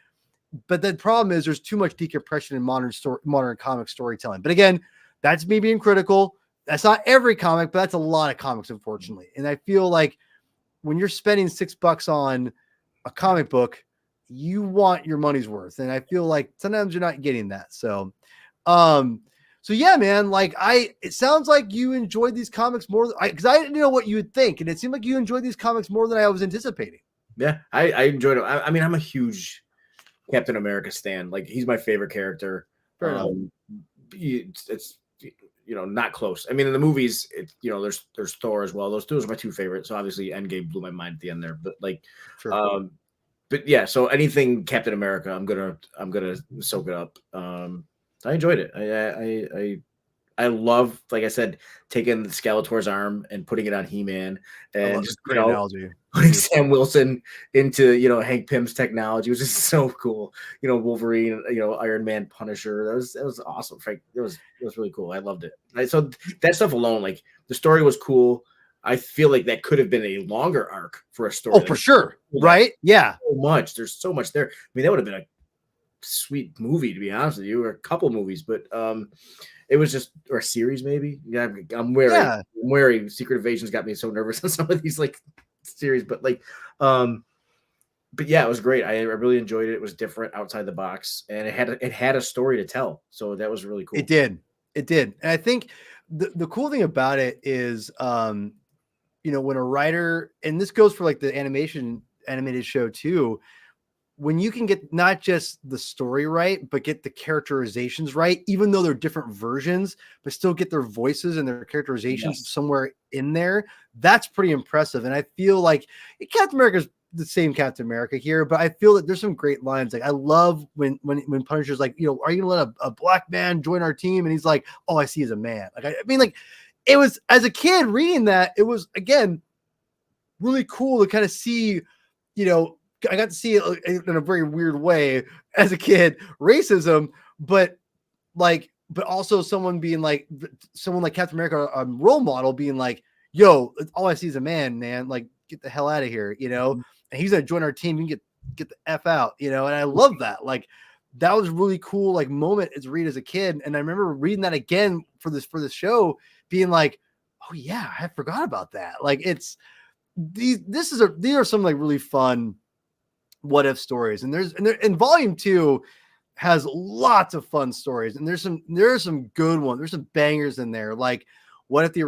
but the problem is there's too much decompression in modern comic storytelling. But again, that's me being critical. That's not every comic, but that's a lot of comics, unfortunately. And I feel like when you're spending $6 on a comic book, you want your money's worth. And I feel like sometimes you're not getting that. So yeah, man, like it sounds like you enjoyed these comics more because I didn't know what you would think. And it seemed like you enjoyed these comics more than I was anticipating. Yeah, I enjoyed it. I mean, I'm a huge Captain America stan. Like he's my favorite character. It's you know, not close. I mean, in the movies, you know, there's Thor as well. Those two are my two favorites. So obviously Endgame blew my mind at the end there, but like, but yeah, so anything Captain America, I'm gonna soak it up. I enjoyed it. I love, like I said, taking the Skeletor's arm and putting it on He-Man and just, you know, putting Sam Wilson into, you know, Hank Pym's technology, which is so cool. You know, Wolverine, you know, Iron Man, Punisher. That was awesome. Frank, it was really cool. I loved it. So that stuff alone, like the story was cool. I feel like that could have been a longer arc for a story. Oh, for sure. Right? Yeah. So much. There's so much there. I mean, that would have been a sweet movie, to be honest with you, or a couple movies, but it was just, or a series maybe. Yeah, I'm wary. I'm wary. Secret Invasion's got me so nervous on some of these like series, but like, but yeah, it was great. I really enjoyed it. It was different, outside the box, and it had a story to tell. So that was really cool. It did. And I think the cool thing about it is, you know, when a writer, and this goes for like the animated show too, when you can get not just the story right, but get the characterizations right, even though they're different versions, but still get their voices and their characterizations somewhere in there, that's pretty impressive. And I feel like Captain America's the same Captain America here, but I feel that there's some great lines. Like I love when Punisher's like, you know, are you gonna let a black man join our team? And he's like, all I see is a man. Like I mean, like it was, as a kid reading that, it was again really cool to kind of see, you know, I got to see it in a very weird way as a kid, racism, but also someone like Captain America, a role model, being like, yo, all I see is a man, like get the hell out of here, you know, and he's going to join our team. You can get the F out, you know? And I love that. Like that was really cool, like moment to read as a kid. And I remember reading that again for this show, being like, oh yeah, I forgot about that. Like these are some like really fun what if stories, and volume 2 has lots of fun stories, and there's some good ones. There's some bangers in there. Like what if the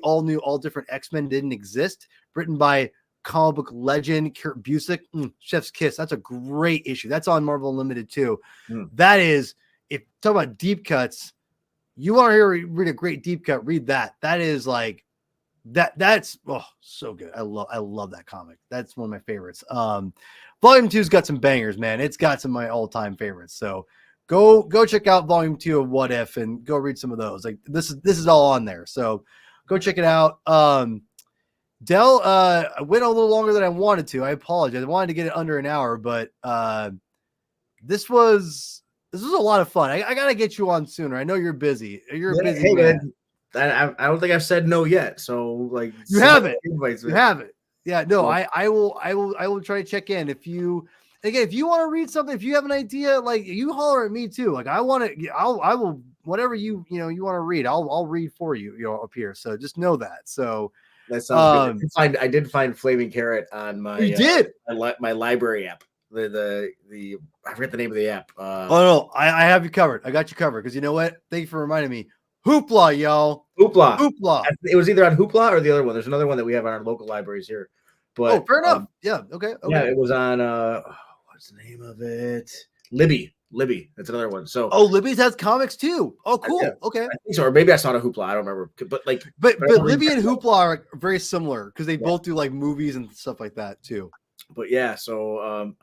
all different X-Men didn't exist, written by comic book legend Kurt Busiek. Chef's kiss. That's a great issue. That's on Marvel Unlimited too. That is, if talk about deep cuts, you want to read a great deep cut, read that. That is like that's so good. I love that comic. That's one of my favorites. Volume 2's got some bangers, man. It's got some of my all-time favorites. So go check out Volume 2 of What If and go read some of those. Like this is all on there. So go check it out. Dell, I went a little longer than I wanted to. I apologize. I wanted to get it under an hour, but this was a lot of fun. I gotta get you on sooner. I know you're busy. You're a busy man. I don't think I've said no yet. So like you haven't. Yeah, no, I will try to check in. If you want to read something, if you have an idea, like you holler at me too. Like I will, whatever you want to read, I'll read for you, up here. So just know that. So that sounds good. I did find Flaming Carrot on my my library app. The I forget the name of the app. No, I have you covered. I got you covered, because you know what? Thank you for reminding me. Hoopla, y'all. Hoopla. It was either on Hoopla or the other one. There's another one that we have on our local libraries here. But fair enough. Yeah. Okay. Yeah, it was on what's the name of it? Libby. That's another one. So Libby's has comics too. Oh, cool. Yeah, okay. I think so. Or maybe I saw it on Hoopla. I don't remember. But Libby and Hoopla are very similar because they both do like movies and stuff like that too. But yeah, so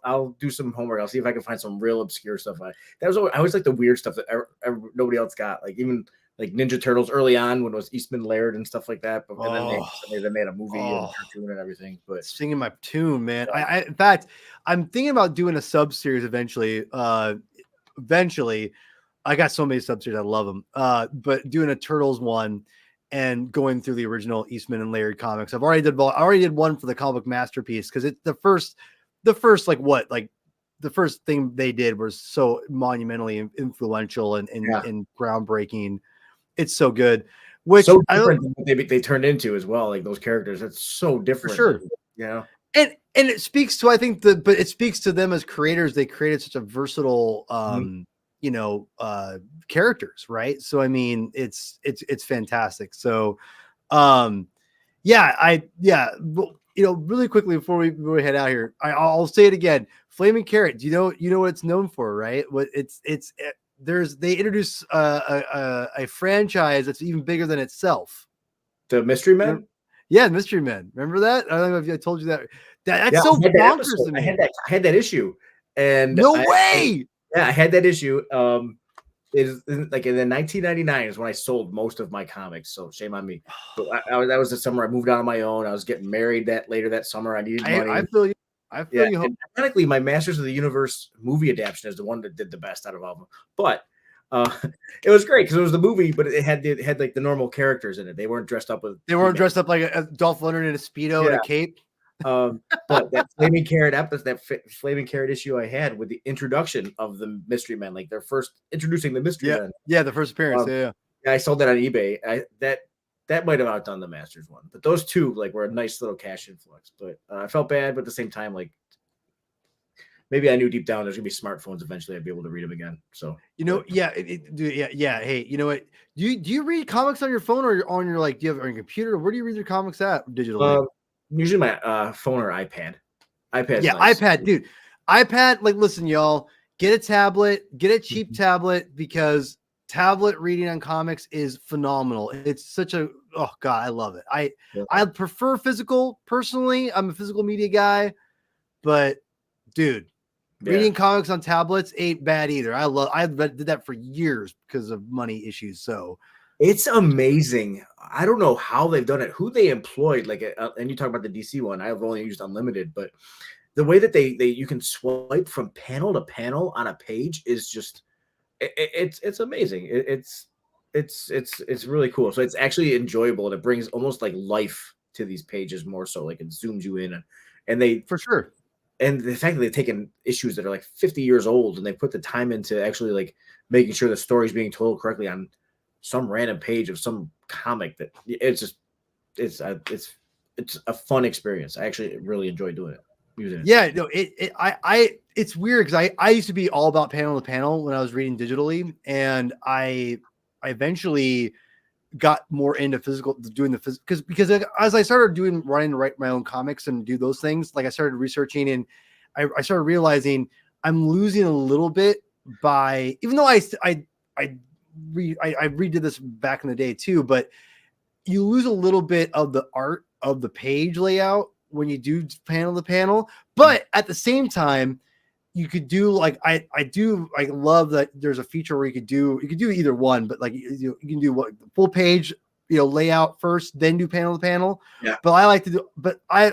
I'll do some homework. I'll see if I can find some real obscure stuff. I always like the weird stuff that nobody else got. Like even like Ninja Turtles early on when it was Eastman Laird and stuff like that. But then they made a movie and cartoon and everything. But singing my tune, man. I in fact, I'm thinking about doing a sub series eventually. Eventually, I got so many sub series. I love them. But doing a Turtles one and going through the original Eastman and Laird comics. I already did one for the comic masterpiece, because it's the first the first thing they did was so monumentally influential and groundbreaking. It's so good. Which so different than what they turned into as well. Like those characters, it's so different. For sure. Yeah. And it speaks to, I think but it speaks to them as creators. They created such a versatile characters, right? So I mean, it's fantastic. So really quickly before we head out here, I'll say it again. Flaming Carrot, do you know what it's known for, right? What they introduce a franchise that's even bigger than itself. The Mystery Men? Yeah, Mystery Men. Remember that? I don't know if I told you that. That's so bonkers to me. I had that issue. And no way. I had that issue. It is like in the 1999 is when I sold most of my comics. So shame on me. But that was the summer I moved out on my own. I was getting married later that summer. I needed money. I feel you. And ironically, my Masters of the Universe movie adaptation is the one that did the best out of all of them. But it was great because it was the movie, but it had like the normal characters in it. They weren't dressed up like a Dolph Lundgren in a Speedo and a cape. But that Flaming Carrot issue I had with the introduction of the Mystery Men, like they're first introducing the Mystery Men. Yeah, the first appearance. Yeah, I sold that on eBay. That that might have outdone the Masters one, but those two like were a nice little cash influx. But I felt bad, but at the same time, like maybe I knew deep down there's gonna be smartphones eventually. I'd be able to read them again. So yeah. Hey, you know what? Do you read comics on your phone or on your do you have on your computer? Where do you read your comics at digitally? Usually my phone or iPad. iPad's yeah, nice. iPad, dude. iPad, listen, y'all, get a tablet, get a cheap tablet because tablet reading on comics is phenomenal. It's such a I love it. I prefer physical personally. I'm a physical media guy, but dude, reading comics on tablets ain't bad either. I did that for years because of money issues. So it's amazing. I don't know how they've done it, who they employed. And you talk about the DC one. I've only used Unlimited, but the way that you can swipe from panel to panel on a page is just it's amazing. It's really cool. So it's actually enjoyable, and it brings almost like life to these pages more so. Like it zooms you in, and they for sure. And the fact that they've taken issues that are like 50 years old and they put the time into actually like making sure the story's being told correctly on some random page of some comic, that it's a fun experience. I actually really enjoy doing it. Yeah, no, it's weird because I used to be all about panel to panel when I was reading digitally, and I eventually got more into doing the physical because as I started running to write my own comics and do those things, like I started researching and I started realizing I'm losing a little bit by, even though I redid this back in the day too, but you lose a little bit of the art of the page layout when you do panel to panel, but at the same time, you could do I love that there's a feature where you could do either one, but you can do what full page, layout first, then do panel to panel. Yeah. But I like to do,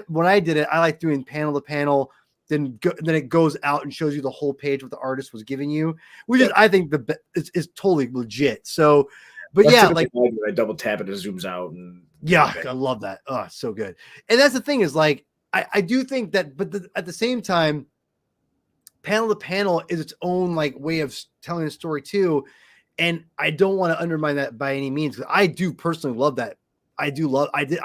when I did it, I like doing panel to panel, then it goes out and shows you the whole page what the artist was giving you, which is, I think is totally legit. So, but I double tap it, it zooms out, and I love that. Oh, so good. And that's the thing is I do think that, but at the same time, panel to panel is its own way of telling a story too. And I don't want to undermine that by any means. I do personally love that. I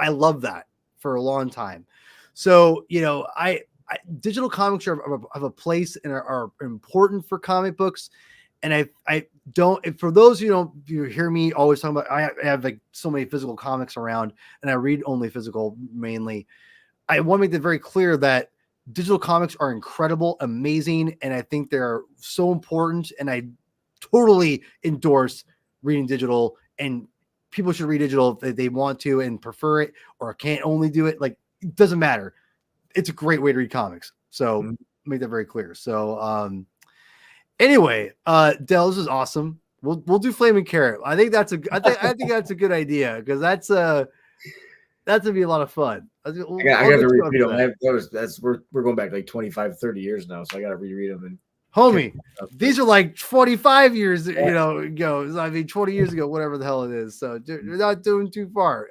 love that for a long time. So, digital comics have a place and are important for comic books. And I don't, for those you hear me always talking about, I have so many physical comics around and I read only physical mainly. I want to make that very clear that digital comics are incredible, amazing, and I think they're so important. And I totally endorse reading digital, and people should read digital if they want to and prefer it or can't only do it. It doesn't matter. It's a great way to read comics. So make that very clear. So anyway, Del, this is awesome. We'll do Flaming Carrot. I think that's I think that's a good idea because that's gonna be a lot of fun. I got to reread them. We're going back 25, 30 years now, so I got to reread them. And homie, these are 25 years, ago. I mean, 20 years ago, whatever the hell it is. So you're not doing too far.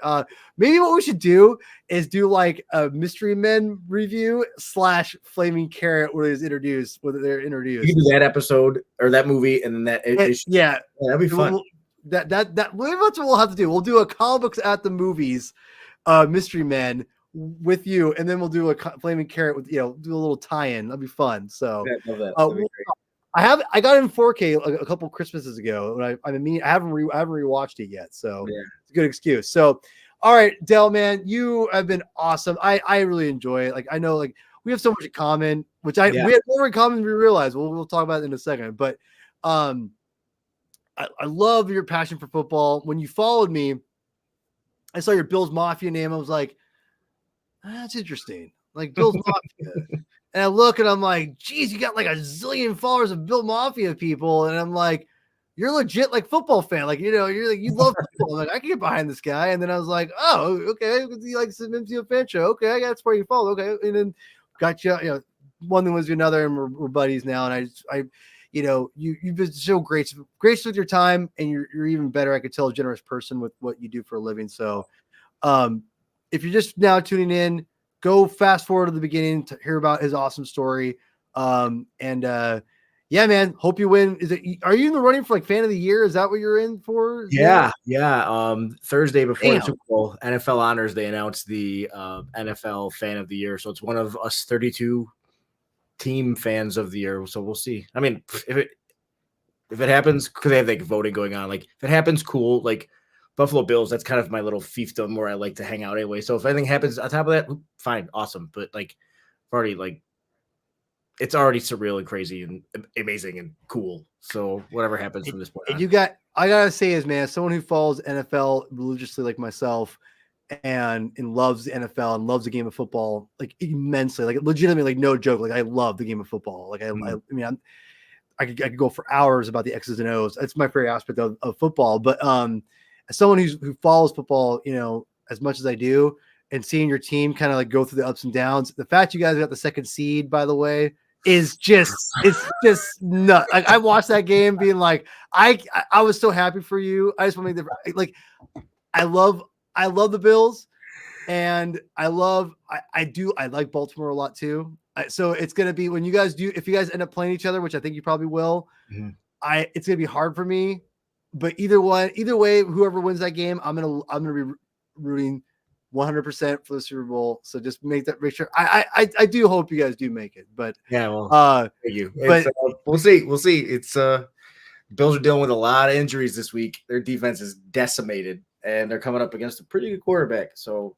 Maybe what we should do is do a Mystery Men review / Flaming Carrot where they're introduced. You can do that episode or that movie, and then that. Yeah, that'd be fun. Maybe that's what we'll have to do. We'll do a comic books at the movies, Mystery Men with you, and then we'll do a Flaming Carrot with do a little tie-in. That'd be fun. So love that. I got it in 4K a couple Christmases ago, and I haven't rewatched it yet, so it's a good excuse. So, all right, Del, man, you have been awesome. I really enjoy it. I know we have so much in common, which we have more in common than we realize. We'll talk about it in a second, but I love your passion for football. When you followed me, I saw your Bills Mafia name. I was like, that's interesting. Bills Mafia. And I look and I'm like, geez, you got a zillion followers of Bill Mafia people. And I'm like, you're legit football fan. You love football. I can get behind this guy. And then I was like, oh, okay. He likes the MCU fan show. Okay. That's where you follow. Okay. And then got you, one thing was another, and we're buddies now. And you've been so gracious with your time, and you're even better. I could tell a generous person with what you do for a living. So, if you're just now tuning in, go fast forward to the beginning to hear about his awesome story. Yeah, man. Hope you win. Are you in the running for like fan of the year? Is that what you're in for? Yeah. Thursday before the Damn. Super Bowl, NFL Honors, they announced the NFL Fan of the Year. So it's one of us 32 team fans of the year. So we'll see. I mean, if it happens, because they have like voting going on. Like if it happens, cool. Like Buffalo Bills, that's kind of my little fiefdom where I like to hang out anyway. So if anything happens on top of that, fine, awesome. But like, already like. It's already surreal and crazy and amazing and cool. So whatever happens from this point on. I gotta say is, man, someone who follows NFL religiously like myself and loves the NFL and loves the game of football like immensely, like legitimately, like no joke. Like I love the game of football. Like I could go for hours about the X's and O's. That's my favorite aspect of football. But as someone who follows football, as much as I do, and seeing your team kind of like go through the ups and downs, the fact you guys got the second seed, by the way, it's just nuts. Like I watched that game being like, I was so happy for you. I just want to make like, I love the Bills, and I like Baltimore a lot too. So it's going to be when you guys if you guys end up playing each other, which I think you probably will, it's going to be hard for me, but either way, whoever wins that game, I'm going to be rooting 100% for the Super Bowl. So just make sure. I do hope you guys do make it, but yeah, well, thank you. But we'll see. It's Bills are dealing with a lot of injuries this week. Their defense is decimated, and they're coming up against a pretty good quarterback. So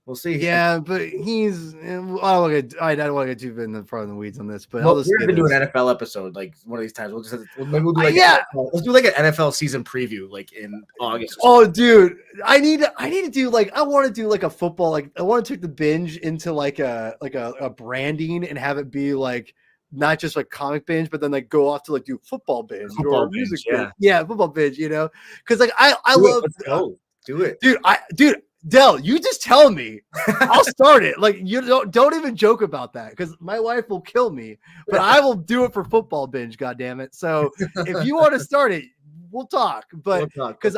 we'll see. Yeah, but he's. I don't want to get too in the front of the weeds on this, but we're going to do an NFL episode like one of these times. Maybe we'll do like let's do like an NFL season preview like in August. Oh, dude, I need to do like I want to do like a football, like I want to take the binge into like a branding and have it be like not just like comic binge, but then like go off to like do football binge or music binge. Yeah, football binge. Because like I love. Let's go. Do it, dude. Del, you just tell me. I'll start it. Like you don't even joke about that because my wife will kill me. But I will do it for football binge. God damn it! So if you want to start it, we'll talk. But because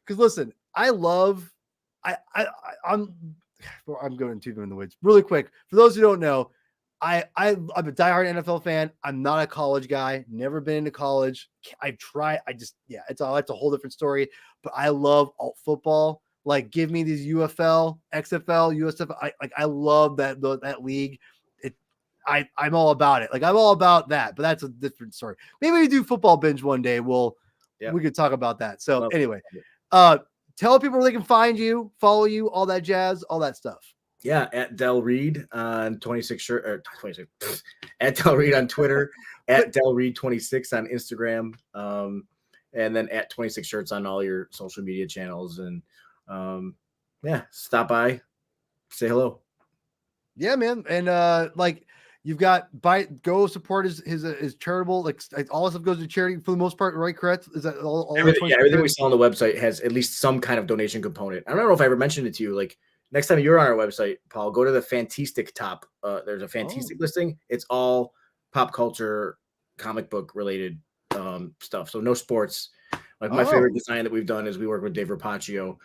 listen, I'm going too in the woods really quick. For those who don't know, I'm a diehard NFL fan. I'm not a college guy. Never been into college. It's a whole different story. But I love alt football. Like, give me these UFL, XFL, USFL. I love that league. I'm all about it. Like, I'm all about that. But that's a different story. Maybe we do football binge one day. We could talk about that. So anyway, tell people where they can find you, follow you, all that jazz, all that stuff. Yeah, at Del Reed on 26 shirt or 26 at Del Reed on Twitter, at Del Reed 26 on Instagram, and then at 26 shirts on all your social media channels. And stop by, say hello. Yeah, man. And like you've got go support his charitable, like all this stuff goes to charity for the most part, right? Correct? Is that all everything we sell on the website has at least some kind of donation component. I don't know if I ever mentioned it to you. Like next time you're on our website, Paul, go to the Fantastic top. There's a Fantastic listing. It's all pop culture, comic book related stuff. So no sports. Like my favorite design that we've done is we work with Dave Rapaccio,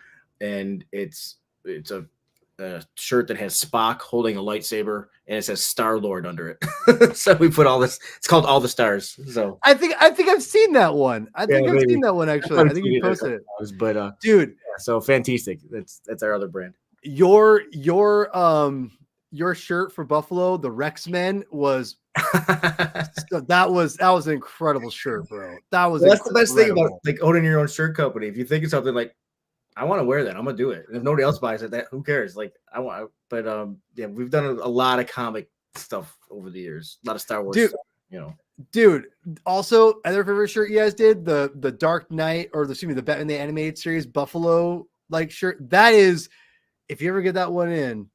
and it's a shirt that has Spock holding a lightsaber and it says Star-Lord under it. So we put all this. It's called All the Stars. So I think I've seen that one. I've seen that one actually. I think you posted it. But dude, so Fantastic. That's our other brand. Your shirt for Buffalo, the Rexmen was that was an incredible shirt, bro. That's the best thing about like owning your own shirt company. If you think of something like, I want to wear that, I'm gonna do it. And if nobody else buys it, who cares? Like but we've done a lot of comic stuff over the years, a lot of Star Wars stuff, Dude, also other favorite shirt you guys did, the Dark Knight or the Batman the Animated Series Buffalo like shirt. That is, if you ever get that one in,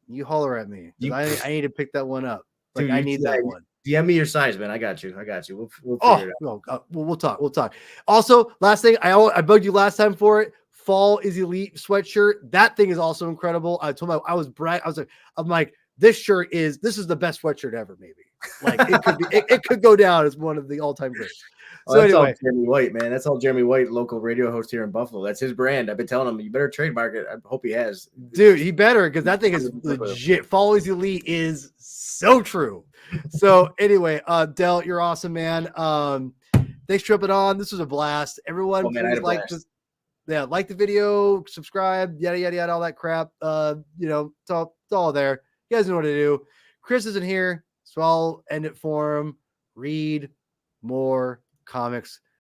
you holler at me. I need to pick that one up. Like, dude, I need that one. DM me your size, man. I got you. We'll figure it out. We'll talk. Also, last thing, I bugged you last time for it. Fall is Elite sweatshirt. That thing is also incredible. I told my I'm like, this is the best sweatshirt ever, maybe. Like it could go down as one of the all-time greats. So that's anyway, all Jeremy White, man. That's all Jeremy White, local radio host here in Buffalo. That's his brand. I've been telling him, you better trademark it. I hope he has. Dude, he better, because that thing is legit. Follows elite is so true. So anyway, Del, you're awesome, man. Thanks for jumping on. This was a blast. Everyone, please like this. Yeah, like the video, subscribe, yada yada yada, all that crap. It's all there. You guys know what to do. Chris isn't here, so I'll end it for him. Read more comics.